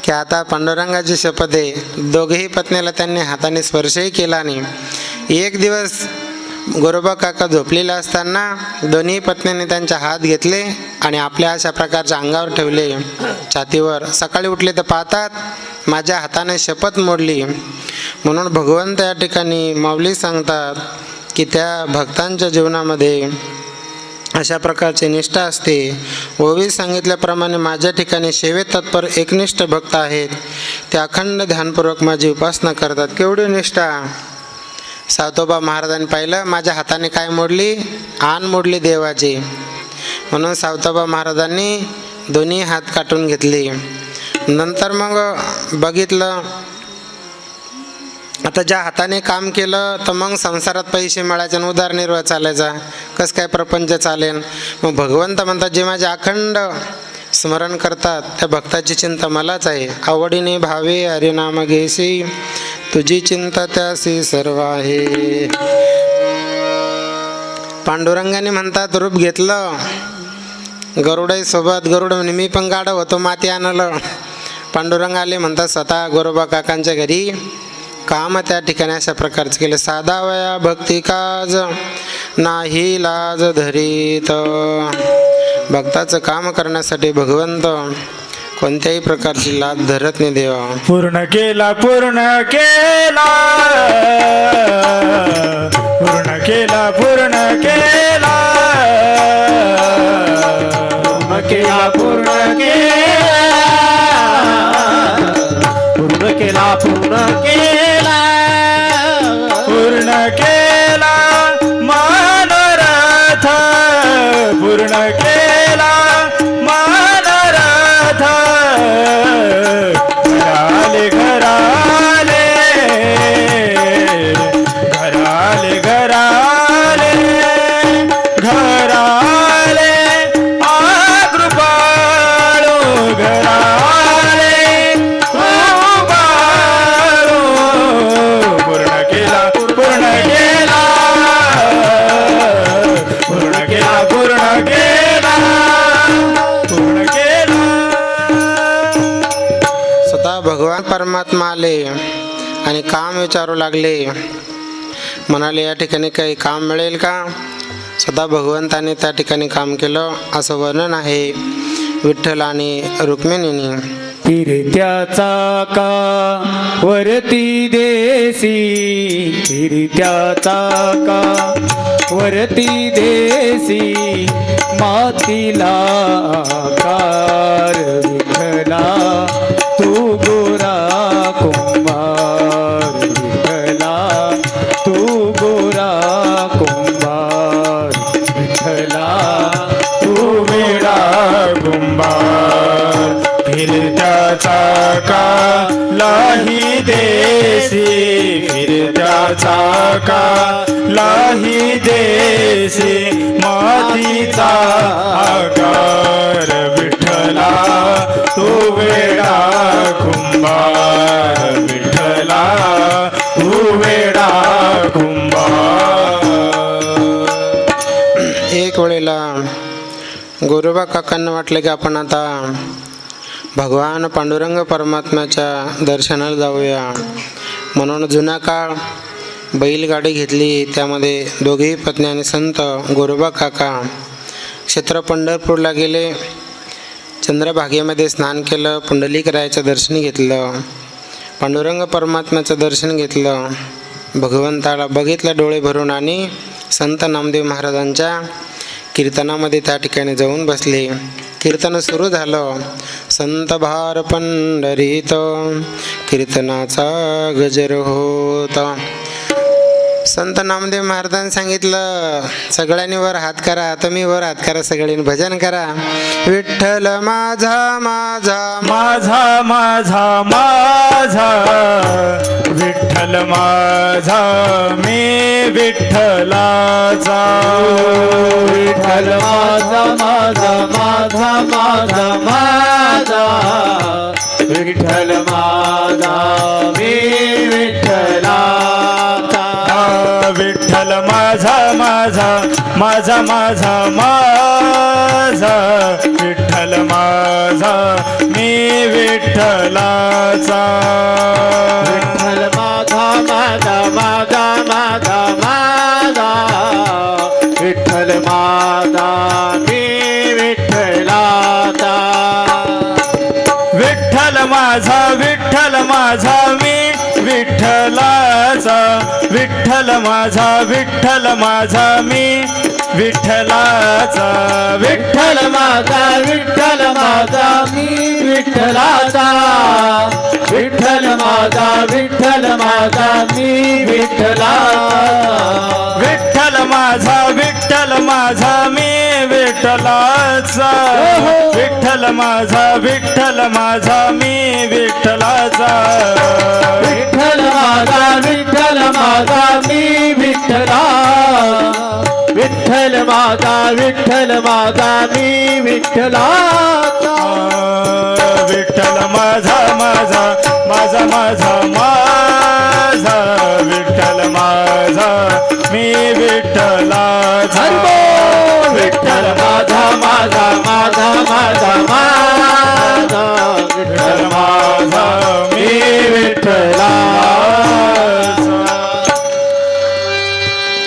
की की आता पांडुरंगाची शपथ आहे. दोघेही पत्नीला त्यांनी हाताने स्पर्शही केला नाही. एक दिवस गोरोबा काका झोपलेले असताना दोन्ही पत्नींनी त्यांचे हात घेतले आणि आपल्या अशा प्रकारच्या अंगावर ठेवले, छातीवर. सकाळी उठले तर पाहतात माझ्या हाताने शपथ मोडली. म्हणून भगवंत या ठिकाणी माऊली सांगतात की त्या भक्तांच्या जीवनामध्ये अशा प्रकारची निष्ठा असते. ओवी सांगितल्याप्रमाणे माझ्या ठिकाणी सेवेत तत्पर एकनिष्ठ भक्त आहेत. ते अखंड ध्यानपूर्वक माझी उपासना करतात. केवढी निष्ठा! सावतोबा महाराजांनी पाहिलं माझ्या हाताने काय मोडली? आन मोडली देवाची. म्हणून सावतोबा महाराजांनी दोन्ही हात काटून घेतले. नंतर मग बघितलं आता ज्या हाताने काम केलं तर मग संसारात पैसे मिळायचे आणि उदरनिर्वाह चालायचा. कसं काय प्रपंच चालेल? मग भगवंत म्हणतात जे माझे अखंड स्मरण करतात त्या भक्ताची चिंता मलाच आहे. आवडीने भावे हरिनाम घेसी तुझी चिंता त्यासी सर्व आहे. पांडुरंगाने म्हणतात रूप घेतलं गरुडाई सोबत. गरुड म्हणे मी पण गाढव होतो माती आणलं. पांडुरंग आले म्हणतात स्वतः गोरोबा काकांच्या घरी काम त्या ठिकाणी अशा प्रकारचं केलं. साधा वया भक्ती काज नाही लाज धरीत. भक्ताचं काम करण्यासाठी भगवंत कोणत्याही प्रकारची लाज धरत नाही देवा. पूर्ण केला पूर्ण केला पूर्ण केला पूर्ण केला पूर्ण केला पूर्ण केला पूर्ण केला पूर्ण केला मनोरथ पूर्ण केला मनोरथ घराले घराले घराले घराले घराले कृपाळू घराले कृपाळू पूर्ण केला पूर्ण केला पूर्ण केला पूर्ण केला पूर्ण केला. स्वतः भगवान परमात्मा आले आणि काम विचारू लागले. म्हणाले या ठिकाणी काही काम मिळेल का? स्वतः भगवंताने त्या ठिकाणी काम केलं असं वर्णन आहे विठ्ठल आणि रुक्मिणीने. फिरत्याचा का वरती देसी फिरत्याचा का वरती देसी मातीला कार विठ्ठला तू गोरा कुंभार विठ्ठला तू गोरा कुंभार विठ्ठला तू वेडा कुंभार फिरत्या चाका लाही देसी फिरत्या चाका लाही देसी मातीचा आकार विठ्ठला तू वेडा कुंभार विठ्ठला तू वेडा कुंभार. एक वेळेला गोरोबा काकांना वाटलं की आपण आता भगवान पांडुरंग परमात्म्याच्या दर्शनाला जाऊया. म्हणून जुना काळ बैलगाडी घेतली. त्यामध्ये दोघेही पत्नी आणि संत गोरोबा काका क्षेत्र पंढरपूरला गेले. चंद्रभागेमध्ये स्नान केलं. पुंडलिकरायाचं दर्शन घेतलं. पांडुरंग परमात्म्याचं दर्शन घेतलं. भगवंताला बघितलं डोळे भरून आणि संत नामदेव महाराजांच्या कीर्तनामध्ये त्या ठिकाणी जाऊन बसले. कीर्तन सुरू झालं. संत भार पंढरीत कीर्तनाचा गजर होता. संत नामदेव महाराजांनी सांगितलं सगळ्यांनी वर हात करा. तुम्ही वर हात करा. सगळ्यांनी भजन करा. विठ्ठल माझा माझा माझा माझा माझा विठ्ठल माझा मी विठ्ठलाचा विठ्ठल माझा माझा माझा माझा माझा विठ्ठल माझा मी विठ्ठलाचा विठ्ठल माझा माझा माझा माझा माझा विठ्ठल माझा मी विठ्ठला विठ्ठल माझा माझा माझा माझा माझा विठ्ठल माझा मी विठ्ठलाचा विठ्ठल माझा मी विठ्ठलाचा विठ्ठल माझा मी विठ्ठलाचा विठ्ठल माझा मी विठ्ठलाचा विठ्ठल माझा मी विठ्ठलाचा विठ्ठल माझा मी विठ्ठलाचा विठ्ठल माझा मी विठ्ठलाचा विठ्ठल माझा मी विठ्ठला विठ्ठल माझा मी विठ्ठलाचा विठ्ठल माझा विठ्ठल माझा मी विठ्ठलाचा विठ्ठल माझा विठ्ठल माझा मी विठ्ठलाचा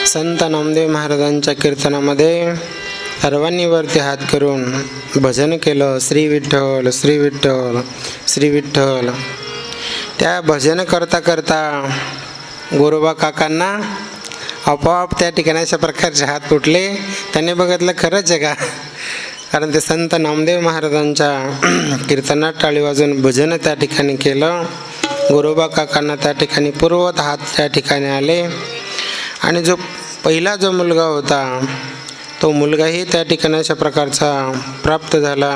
संत नामदेव महाराजांच्या कीर्तनामध्ये सर्वांनी वरती हात करून भजन केलं, श्री विठ्ठल श्री विठ्ठल श्री विठ्ठल. त्या भजन करता करता गोरोबा काकांना आपोआप त्या ठिकाणी अशा प्रकारचे हात फुटले. त्यांनी बघितलं खरंच आहे का, कारण ते संत नामदेव महाराजांच्या कीर्तनात टाळी वाजून भजन त्या ठिकाणी केलं. गोरोबा काकांना त्या ठिकाणी पूर्वत हात त्या ठिकाणी आले आणि जो पहिला जो मुलगा होता तो मुलगाही त्या ठिकाणी अशा प्रकारचा प्राप्त झाला.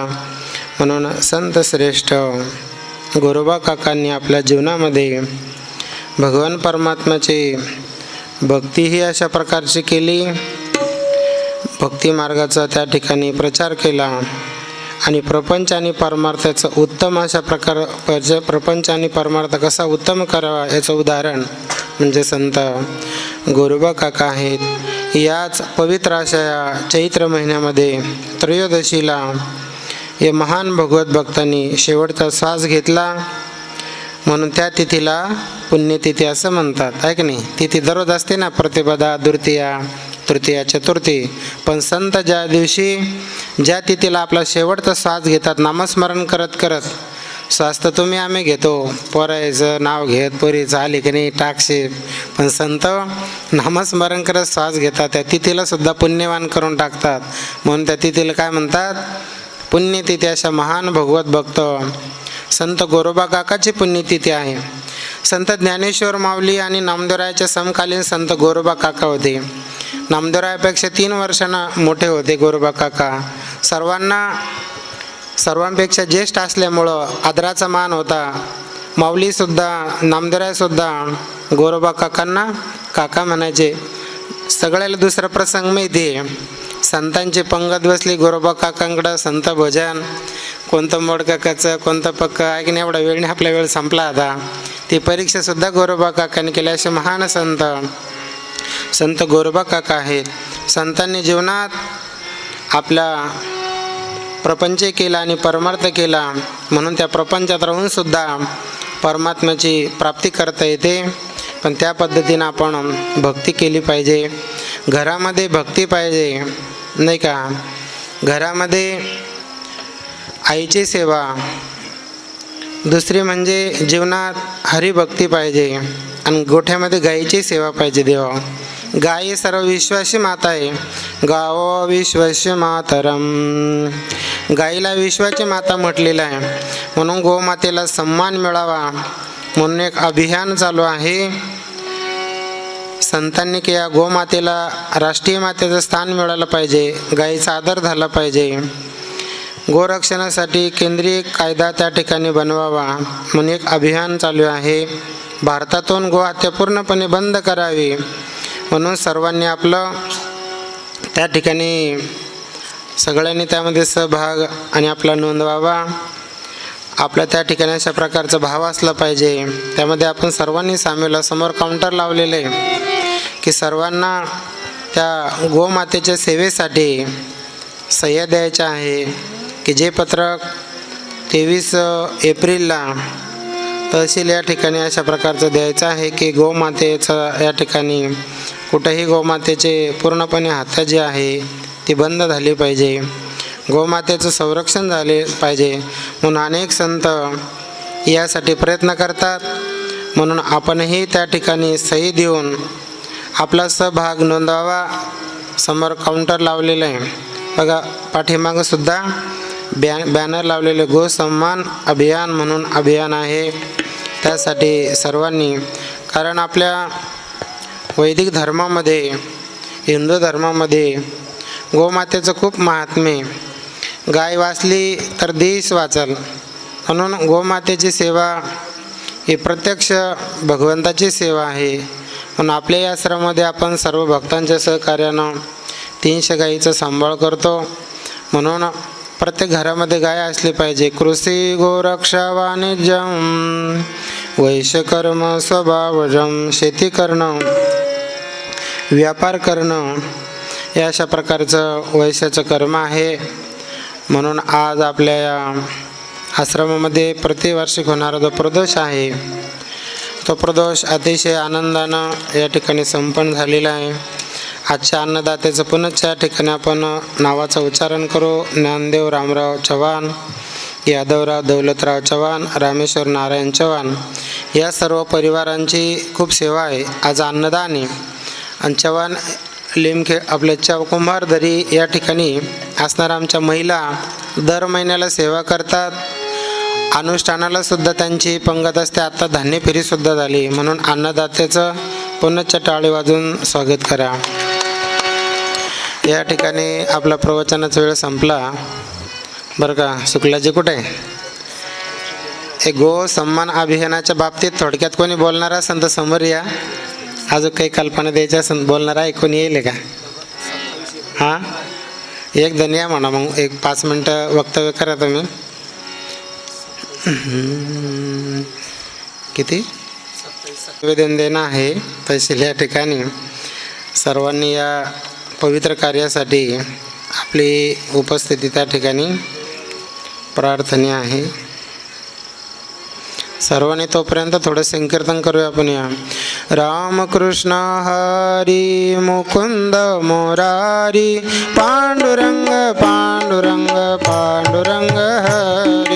म्हणून संत श्रेष्ठ गोरोबा काकांनी आपल्या जीवनामध्ये भगवान परमात्म्याची भक्तीही अशा प्रकारची केली, भक्ती मार्गाचा त्या ठिकाणी प्रचार केला आणि प्रपंच आणि परमार्थाचं उत्तम अशा प्रपंच आणि परमार्थ कसा उत्तम करावा याचं उदाहरण म्हणजे संत गोरोबा काका आहेत. याच पवित्र अशा चैत्र महिन्यामध्ये त्रयोदशीला या महान भगवत भक्तांनी शेवटचा श्वास घेतला, म्हणून त्या तिथीला पुण्यतिथी असं म्हणतात, आहे की नाही. तिथी दररोज असते ना, प्रतिपदा, द्वितीया, तृतीया, चतुर्थी. पण संत ज्या दिवशी ज्या तिथीला आपला शेवटचा श्वास घेतात, नामस्मरण करत करत, श्वास तर तुम्ही आम्ही घेतो, पोरायचं नाव घेत पोरीचं आली की नाही टाकशे, पण संत नामस्मरण करत श्वास घेतात, त्या तिथीला सुद्धा पुण्यवान करून टाकतात. म्हणून त्या तिथीला काय म्हणतात, पुण्यतिथी. अशा महान भगवत भक्त संत गोरोबा काकाची पुण्यतिथी आहे. संत ज्ञानेश्वर माऊली आणि नामदेवरायाच्या समकालीन संत गोरोबा काका होते. नामदेवरायापेक्षा 3 वर्षांना मोठे होते गोरोबा काका. सर्वांपेक्षा ज्येष्ठ असल्यामुळं आदराचा मान होता. माऊलीसुद्धा नामदेवरायसुद्धा गोरोबा काकांना काका म्हणायचे. सगळ्याला दुसरा प्रसंग माहिती आहे, संतांची पंगत बसली गोरोबा काकांकडं, संत भजन, कोणतं मोड काकाचं कोणतं पक्क ऐकणे, एवढा वेळ नाही, आपला वेळ संपला आता. ती परीक्षासुद्धा गोरोबा काकांनी केली. असे महान संत गोरोबा काका आहेत. संतांनी जीवनात आपला प्रपंच केला आणि परमार्थ केला, म्हणून त्या प्रपंचात राहूनसुद्धा परमात्म्याची प्राप्ती करता येते. पण त्या पद्धतीनं आपण भक्ती केली पाहिजे. घरामध्ये भक्ती पाहिजे, नाही का. घरामध्ये आईची सेवा, दुसरी म्हणजे जीवनात हरिभक्ती पाहिजे, आणि गोठ्यामध्ये गायीची सेवा पाहिजे. देवा गाय सर्व विश्वासी माता आहे. गावो विश्वासी मातरम, गाईला विश्वाची माता म्हटलेलं आहे. म्हणून गोमातेला सन्मान मिळावा म्हणून एक अभियान चालू आहे. संतांनी की या गोमातेला राष्ट्रीय मातेचं स्थान मिळालं पाहिजे, गायीचा आदर झाला पाहिजे. गोरक्षणासाठी केंद्रीय कायदा त्या ठिकाणी बनवावा म्हणून एक अभियान चालू आहे. भारतातून गोहत्या पूर्णपणे बंद करावी म्हणून सर्वांनी आपलं त्या ठिकाणी सगळ्यांनी त्यामध्ये सहभाग आणि आपला नोंदवावा. आपल्या त्या ठिकाणी अशा प्रकारचा भाव असला पाहिजे. त्यामध्ये आपण सर्वांनी सामील. समोर काउंटर लावलेले की सर्वांना त्या गोमातेच्या सेवेसाठी सह्या द्यायच्या आहे. की जे पत्रक 23 एप्रिलला तहसील या ठिकाणी अशा प्रकारचं द्यायचं आहे की गोमातेचं या ठिकाणी कुठेही गोमातेचे पूर्णपणे हत्या जी आहे ती बंद झाली पाहिजे, गोमातेचं संरक्षण झाले पाहिजे म्हणून अनेक संत यासाठी प्रयत्न करतात. म्हणून आपणही त्या ठिकाणी सही देऊन आपला सहभाग नोंदवावा. समोर काउंटर लावलेलं आहे बघा, पाठीमागं सुद्धा बॅनर लावलेले गो सन्मान अभियान म्हणून अभियान आहे. त्यासाठी सर्वांनी, कारण आपल्या वैदिक धर्मामध्ये, हिंदू धर्मामध्ये गोमातेचं खूप महात्म्य. गाय वाचली तर देश वाचल, म्हणून गोमातेची सेवा ही प्रत्यक्ष भगवंताची सेवा आहे. म्हणून आपल्या या आश्रमामध्ये आपण सर्व भक्तांच्या सहकार्यानं 300 गायीचा सांभाळ करतो. म्हणून प्रत्येक घरामध्ये गाय असली पाहिजे. कृषी गोरक्षा वाणिज्यम वैश्यकर्म स्वभावजम, शेती करणं, व्यापार करणं हे अशा प्रकारचं वैश्याचं कर्म आहे. म्हणून आज आपल्या या आश्रमामध्ये प्रतिवार्षिक होणारा जो प्रदोष आहे तो प्रदोष अतिशय आनंदानं या ठिकाणी संपन्न झालेला आहे. आजच्या अन्नदात्याचं पुनश्च या ठिकाणी आपण नावाचं उच्चारण करू. ज्ञानदेव रामराव चव्हाण, यादवराव दौलतराव चव्हाण, रामेश्वर नारायण चव्हाण या सर्व परिवारांची खूप सेवा आहे. आज अन्नदान आहे. आणि चव्हाण लिमखे आपल्या कुंभारदरी या ठिकाणी असणाऱ्या आमच्या महिला दर महिन्याला सेवा करतात. अनुष्ठानाला सुद्धा त्यांची पंगत असते. आता धान्य फेरीसुद्धा झाली. म्हणून अन्नदात्याचं पुनश्च टाळी वाजून स्वागत करा. या ठिकाणी आपला प्रवचनाचा वेळ संपला बरं का. शुक्लाजी कुठे आहे? हे गो सन्मान अभियानाच्या बाबतीत थोडक्यात कोणी बोलणार असेल तर समोर या. अजून काही कल्पना द्यायच्या असेल बोलणार आहे कोणी येईल का? हां, एक जण या म्हणा, मग एक 5 मिनटं वक्तव्य करा तुम्ही. किती निवेदन देणं आहे तहसील या ठिकाणी. सर्वांनी या पवित्र कार्यासाठी आपली उपस्थिती त्या ठिकाणी प्रार्थनीय आहे. सर्वांनी तोपर्यंत थोडं संकीर्तन करूया आपण. या रामकृष्ण हरी मुकुंद मुरारी पांडुरंग पांडुरंग पांडुरंग हरी.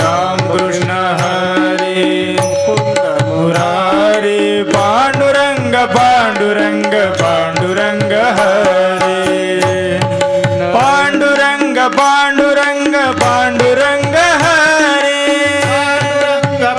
रामकृष्ण हरी मुकुंद मुरारी पांडुरंग पांडुरंग पांडुरंग हरी. पांडुरंग पांडुरंग पांडुरंग हरी.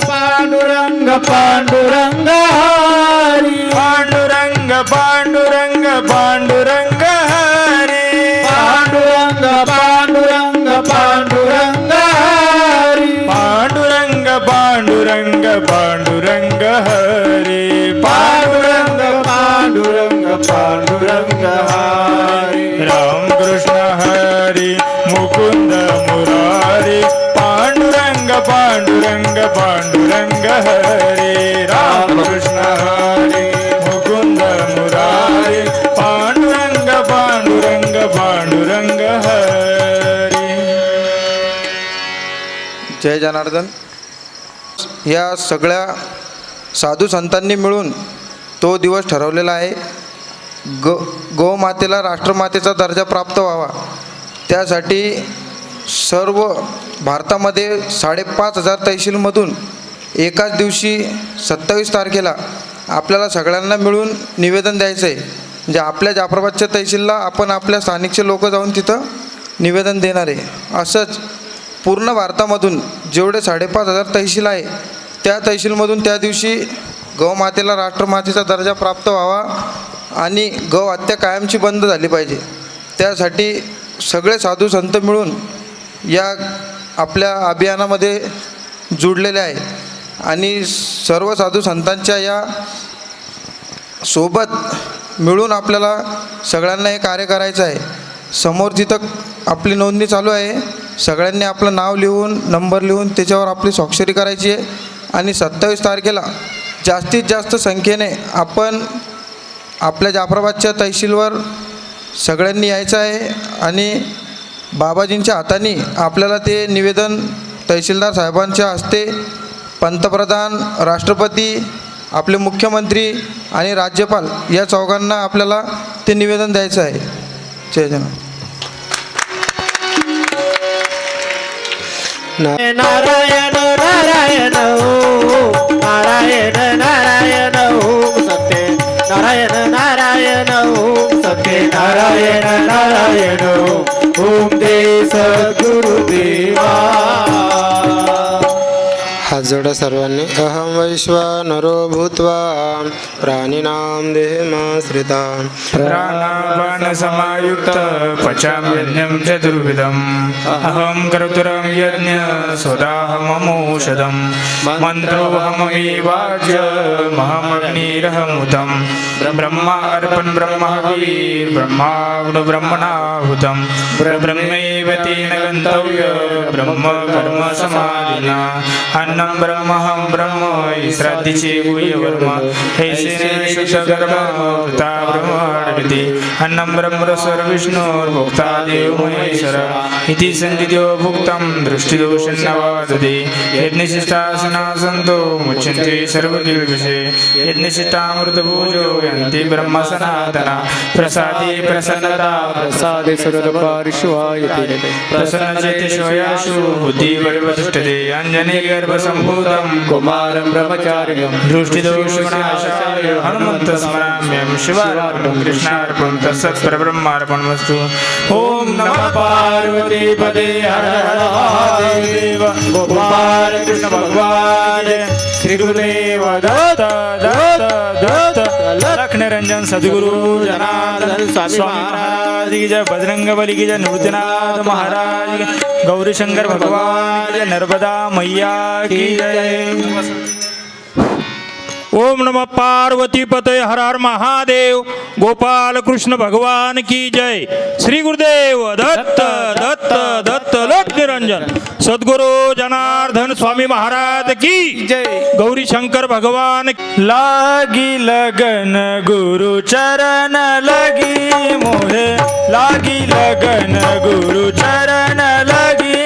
पांडुरंग पांडुरंग हरी. पांडुरंग पांडुरंग पांडुरंग हरी. पांडुरंग पांडुरंग पांडुरंग हरी. पांडुरंग पांडुरंग पांडुरंग हरी. पांडुरंग पांडुरंग पांडुरंग हरी. रामकृष्ण हरी मुकुंद मुरारी पांडुरंग पांडुरंग पांडुरंग हरी. रामकृष्ण हरी मुकुंद मुरारी पांडुरंग पांडुरंग पांडुरंग हरी. जय जनार्दन. या सगळ्या साधू संतांनी मिळून तो दिवस ठरवलेला आहे. गोमातेला राष्ट्रमातेचा दर्जा प्राप्त व्हावा, त्यासाठी सर्व भारतामध्ये 5,500 तहसीलमधून एकाच दिवशी 27 तारखेला आपल्याला सगळ्यांना मिळून निवेदन द्यायचं आहे. म्हणजे आपल्या जाफराबादच्या तहसीलला आपण आपल्या स्थानिकचे लोक जाऊन तिथं निवेदन देणार आहे. असंच पूर्ण भारतामधून जेवढे 5,500 तहसील आहे त्या तहसीलमधून त्या दिवशी गौमातेला राष्ट्रमातेचा दर्जा प्राप्त व्हावा आणि गौ हत्या कायमची बंद झाली पाहिजे. त्यासाठी सगळे साधू संत मिळून या आपल्या अभियानामध्ये जुडलेले आहे. आणि सर्व साधू संतांच्या या सोबत मिळून आपल्याला सगळ्यांना हे कार्य करायचं आहे. समोर जिथं आपली नोंदणी चालू आहे, सगळ्यांनी आपलं नाव लिहून नंबर लिहून त्याच्यावर आपली स्वाक्षरी करायची आहे. आणि 27 तारखेला जास्तीत जास्त संख्येने आपण आपल्या जाफराबादच्या तहसीलवर सगळ्यांनी यायचं आहे आणि बाबाजींच्या हाताने आपल्याला ते निवेदन तहसीलदार साहेबांच्या हस्ते पंतप्रधान, राष्ट्रपती, आपले मुख्यमंत्री आणि राज्यपाल या चौघांना आपल्याला ते निवेदन द्यायचं आहे. जय जवान. नारायण नारायण ओम नारायण नारायण ओम सत्य नारायण नारायण ओम सत्य नारायण नारायण ओम दे सद्गुरुदेवा. हात जोडा सर्वांनी. अहम वैश्वानरो भूत्वा प्राणिनां देहमाश्रिता प्राणापान समायुक्त पचाम्यज्ञं चतुर्विधम् अहं कर्तुरं यज्ञ स्वदाहममौषधं मन्त्रोऽहमेवाज्यमहमग्निरहमुतं ब्रह्मा अर्पण ब्रह्मावीर ब्रह्माग्नो ब्रह्मणाहुतं ब्रह्मैव तेन गन्तव्य ब्रह्म कर्म समाधिना अन्नं ब्रह्महं ब्रह्म श्राद्धिचे गुह्यवर्म हे शुद्धकर्मभूता ब्रह्माण्डविति अन्नं ब्रह्मरसर्विष्णुर्भोक्ता देव महेश्वर इति संजितो भुक्तं दृष्टिदोषन्नवादते यज्ञशिष्टासना सन्तो मुच्यन्ते सर्वकिल्बिषे यज्ञशिष्टामृतभोजो यन्ति ब्रह्म सनातना प्रसादे प्रसन्नता प्रसादे सर्वदुःखपरिष्वायते प्रसन्नचेतसोयाशु बुद्धिपर्यवतिष्ठते अञ्जनेगर्भसम्भूतं कुमारं ब्रह्मचारिणं दृष्टिदोषविनाशाय हनुमन्तं स्मराम्यहं शिवार्पणं कृष्णार्पणं तत्सत्परब्रह्मार्पणमस्तु. ओम नमः पार्वतीपते हर हर महादेव. गोपाल कृष्ण भगवान श्री गुरुदेव दत्त दत्त दत्त लक्ष्मण रंजन सद्गुरु जनार्दन स्वामी महाराज की जय. बजरंग बली की जय. नृत्यनाथ महाराज की. गौरी शंकर भगवान जय. नर्मदा मैया की जय. ओम नमः पार्वती पते हर हर महादेव. गोपाल कृष्ण भगवान की जय. श्री गुरुदेव दत्त दत्त दत्त लोक निरंजन सद्गुरु जनार्दन स्वामी महाराज की जय. गौरी शंकर भगवान लागी लगन गुरु चरण लगी मोहे लागी लगन गुरु चरण लगी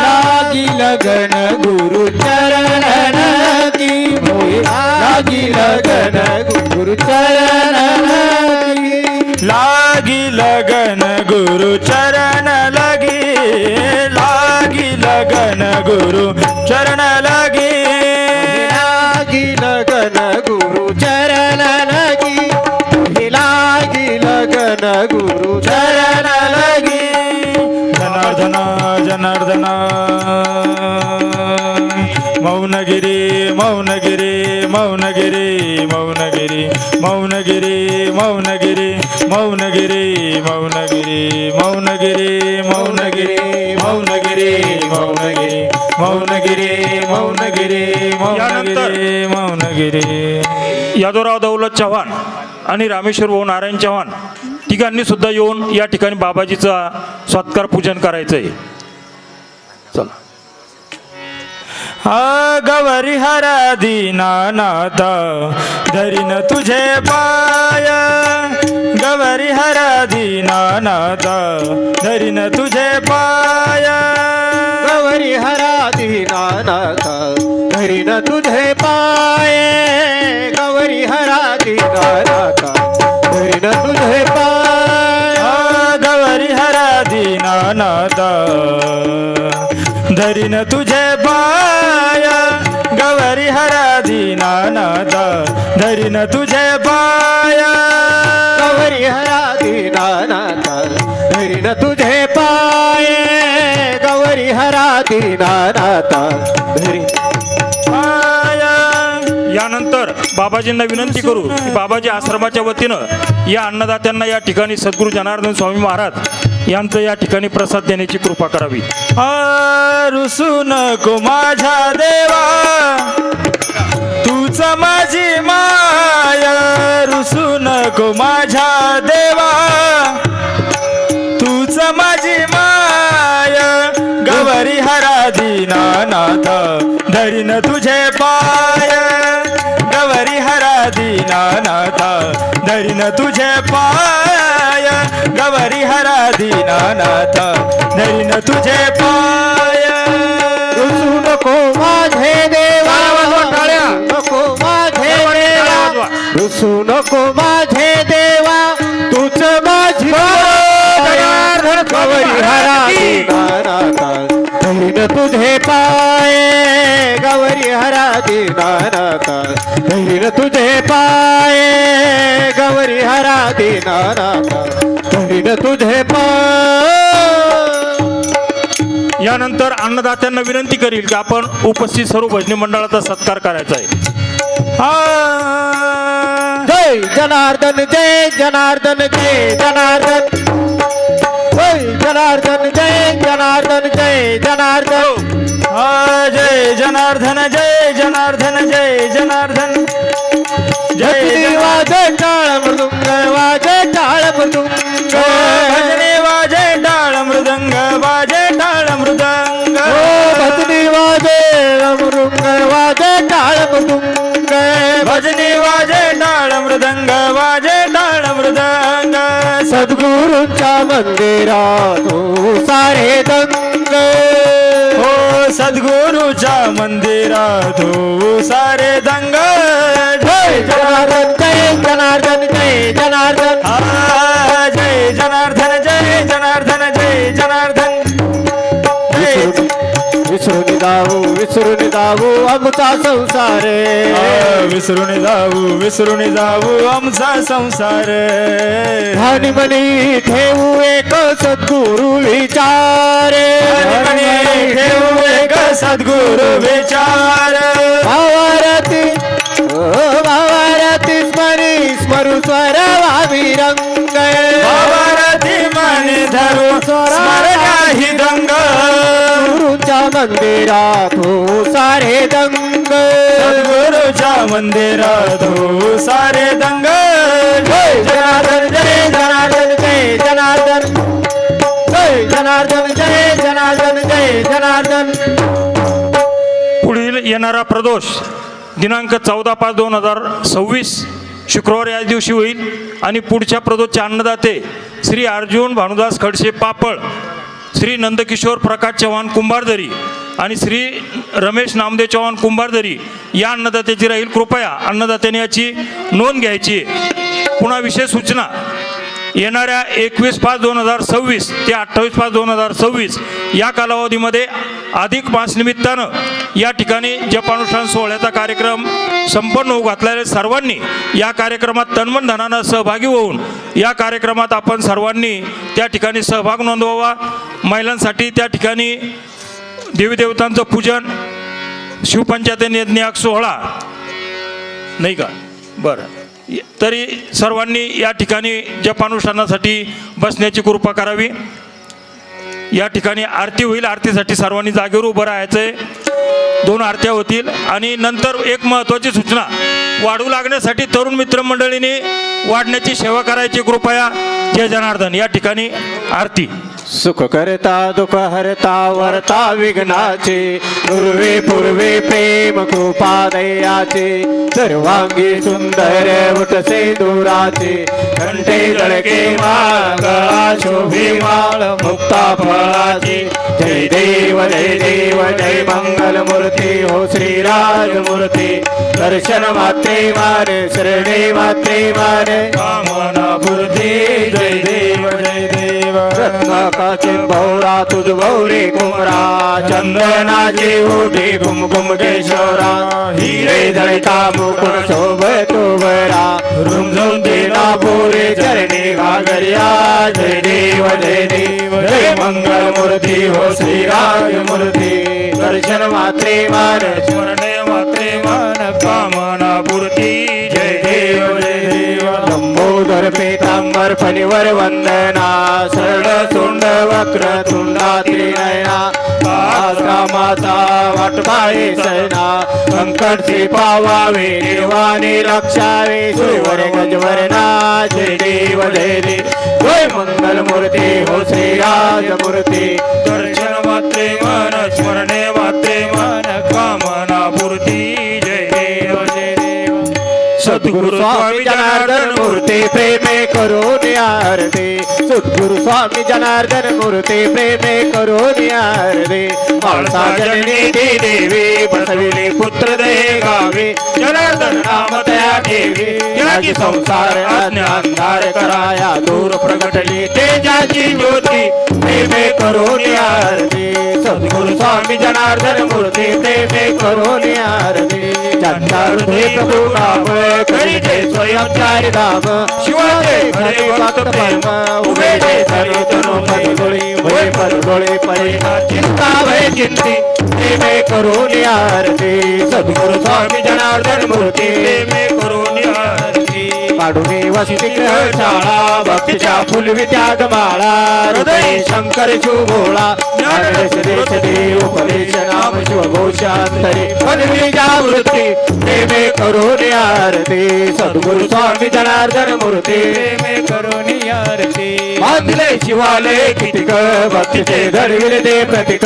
लागी लगन गुरु चरण लगी मोहि लागी लगन गुरु चरण लगी लागी लगन गुरु चरण लगी लागी लगन गुरु चरण लगी लागी लगन गुरु चरण लगी लागी लगन गुरु चरण लगी. जनार्दन जनार्दन मौनगिरी मौनगिरी मौनगिरी मौनगिरी मौनगिरी मौनगिरी मौनगिरी मौनगिरी मौनगिरी मौनगिरी मौनगिरी मौनगिरी मौनगिरी मौनगिरी मौनगिरी मौनगिरी. यादवराव दौलत चव्हाण आणि रामेश्वर भाऊ नारायण चव्हाण तिघांनी सुद्धा येऊन या ठिकाणी बाबाजीचा सत्कार पूजन करायचंय. चला. गवरी हरा दीनानाथ धरीन तुझे पाय गवरी हरा दीनानाथ धरीन तुझे पाय गौरी हरा दीनानाथ धरीन तुझे पाय गौरी हरा दीनानाथ धरीन तुझे पाय गवरी हरा दीनानाथ धरीन तुझे पाय गवरी हरा दीनानाथ धरीन तुझे पाय गौरी हरा दीनानाथ धरीन तुझे पाय गौरी हरा दीनानाथ धरी. यानंतर बाबाजींना विनंती करू की बाबाजी आश्रमाच्या वतीनं या अन्नदात्यांना या ठिकाणी सद्गुरू जनार्दन स्वामी महाराज यांचं या ठिकाणी प्रसाद देण्याची कृपा करावी. रुसू नको माझ्या देवा तूच माझी माया रुसू नको माझ्या देवा तूच माझी माया गवरी हरा दीनानाथ धरीन तुझे पाय गवरी हरा दीनानाथ धरीन तुझे पाय गवरी हरा दीनानाथ धरीन तुझे पाय रुसू नको माझे देवा नको माझे देवा रुसू नको माझे देवा तूच माझी गौरी हरा धैर्य तुझे पाये गौरी हरा दीनानाथा धैर्य तुझे पाये गौरी हरा दीनानाथा धैर्य तुझे पाय. यानंतर अन्नदात्यांना विनंती करील की आपण उपस्थित सर्व भजनी मंडळाचा सत्कार करायचा आहे. जय जनार्दन जय जनार्दन जय जनार्दन जय जनार्दन जय जनार्दन जय जनार्दन जय जनार्दन जय जनार्दन जय जनार्दन जय वाजे टाळ मृदुंग वाजे टाळ मृदुंग भजने वाजे टाळ मृदंग वाजे टाळ मृदंग भजनी वाजे मृदुंग वाजे टाळ मृदुंग भजने वाजे टाळ मृदंग वाजे टाळ मृदंग सद्गुरूंच्या मंदिरात सारे दंग हो सद्गुरूच्या मंदिरात हो सारे दंग जय जनार्दन जय जनार्दन जय जनार्दन जय जनार्दन जय जनार्दन जय जनार्दन विसरून जाऊ आमचा संसार विसरून जाऊ आमचा संसार ध्यानी मनी ठेवू एक सद्गुरु विचार ठेवू एक सद्गुरु विचार भावारती भावारती स्मरू स्वर वाविरंग भावारती मनी धरू स्मरणाहि दंग गुरुच्या मंदिरात हो सारे दंग सद्गुरूच्या मंदिरात हो सारे दंग जय जनार्दन जय जनार्दन जय जनार्दन जय जनार्दन जय जनार्दन जय जनार्दन. पुढील येणारा प्रदोष दिनांक 14/5/2026 शुक्रवार या दिवशी होईल आणि पुढच्या प्रदोषचे अन्नदाते श्री अर्जुन भानुदास खडसे पापळ, श्री नंदकिशोर प्रकाश चव्हाण कुंभारदरी आणि श्री रमेश नामदेव चव्हाण कुंभारदरी या अन्नदात्याची राहील. कृपया अन्नदात्याने याची नोंद घ्यायची. पुन्हा विशेष सूचना, येणाऱ्या 21/5/2026 ते 28/5/2026 या कालावधीमध्ये अधिक मास निमित्तानं या ठिकाणी जपानुष्ठान सोहळ्याचा कार्यक्रम संपन्न होऊ घातलेल्या सर्वांनी या कार्यक्रमात तन्मन धनानं सहभागी होऊन या कार्यक्रमात आपण सर्वांनी त्या ठिकाणी सहभाग नोंदवावा. महिलांसाठी त्या ठिकाणी देवी देवतांचं पूजन, शिवपंचायत यज्ञ सोहळा नाही का, बरं, तरी सर्वांनी या ठिकाणी जपानुष्ठानासाठी बसण्याची कृपा करावी. या ठिकाणी आरती होईल. आरतीसाठी सर्वांनी जागेवर उभं राहायचं आहे. 2 आरत्या होतील आणि नंतर एक महत्त्वाची सूचना, वाढू लागण्यासाठी तरुण मित्रमंडळींनी वाढण्याची सेवा करायची. कृपया. जय जनार्दन. या ठिकाणी आरती. सुख करता दुःख हरता वरता विघ्नाचे पूर्वे पूर्वे प्रेम कृपा दयाचे सर्वांगी सुंदर उठसे दुराचे कंठे जळके माळ गळा शोभे माळ मुक्ता फळाचे. जय देव जय मंगल मूर्ती हो श्रीराज मूर्ती दर्शन मात्रे मारे शरणे मात्रे मारे कामना पूर्ती. जय देव जय देव. रत्नाकाचे भौरा तुझ भौरे कुमरा चंदनाचे ओढे घुमघुम केशोरा हिरे जळता मुकुट शोभतो बरा रुमझुम देना बोरे चरणी घागरिया. जय देव जय मंगल मूर्ती हो श्रीराज मूर्ती दर्शन मात्रे मान स्मरणे मात्रे मान कामना पूर्ती. जय देव जय देव. लंबोदर पीतांबर फणीवर वंदना सरळ सोंड वक्र तुंडा त्रिनयना कामाचा वाटपाळे सैना संकटचे पावावे निर्वाणी रक्षावे सुवर गजवरना. जय देव जय मंगल मूर्ती हो श्रीराज मूर्ती दर्शन मात्रे मन स्मरणे मात्रे मन कामना पूर्ती. जय देव जय देव. सद्गुरु स्वामी जनार्दन मूर्ती प्रेमे करून आरती सद्गुरु स्वामी जनार्दन मूर्ती प्रेमे करून आरती माळसा जननी ती देवी बसविले पुत्र दे गावी जनार्दन नाम तया देवी याची संसार अंधार कराया दूर प्रगटली तेजाची ज्योती प्रेमे करून आरती सद्गुरु स्वामी जनार्दन मूर्ती प्रेमे करून आरती ज्यांच्या हृदय प्रभू नाम करीते स्वयं चारि धाम शिवाचे खरे भक्त प्रेम उभे जे धरी तनु पदगोळी भय पदगोळी परिणा चिंता भय चिंती प्रेमे करून आरती सद्गुरु स्वामी जनार्दन मूर्ती प्रेमे करून आरती पाडुनी वसती ग्रह शाळा भक्तीच्या फुलवी त्याग माळा हृदय शंकर शिवभोळा ज्ञानदेश देश देव उपदेश नाम शिव घोषांतरी पदवी जागृती प्रेमे करून आरती सद्गुरु स्वामी जनार्दन मूर्ती प्रेमे करून आरती बांधले शिवाले कितिक भक्तीचे घडविले ते प्रतीक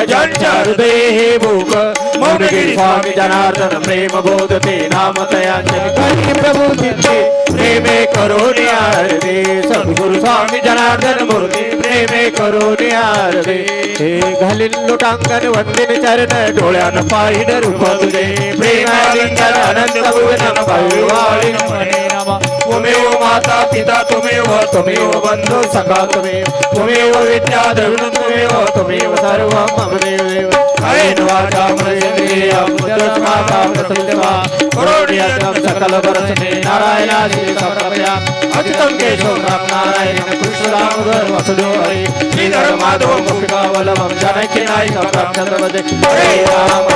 ज्यांच्या हृदय हे भूक मौनगिरी स्वामी जनार्दन प्रेम बोधते नाम तयांचे करी प्रभू चित्ते प्रेमे करून आरती सद्गुरु स्वामी जनार्दन मूर्ती प्रेमे करून आरती हे घालीन लोटांगण वंदिन चरण डोळ्यान पाहिन रूप तुझे प्रेमालिंगन अनंत भुवन पाहिवाळीन म्हणे नामा तुमेव माता पिता तुमेव बंधू सखा तुमेव विद्या धरुण तुमेव सर्व मम देव कायेन वाचा मनसेंद्रियं बुद्धिर्माता प्रसन्नवा करोडियं सकल वरसने नारायणासी समर्पया अच्युतं केशवं राम नारायण कृष्ण दामोदर वासुदेव हरे श्रीधर माधव गोपिका वल्लभं जानकी नायक रामचंद्र हरे राम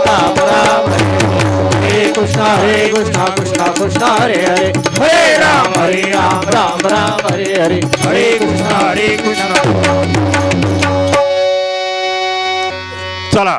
राम राम हरे कृष्ण कृष्ण कृष्ण हरे हरे हरे राम राम राम हरे हरे हरे कृष्ण चला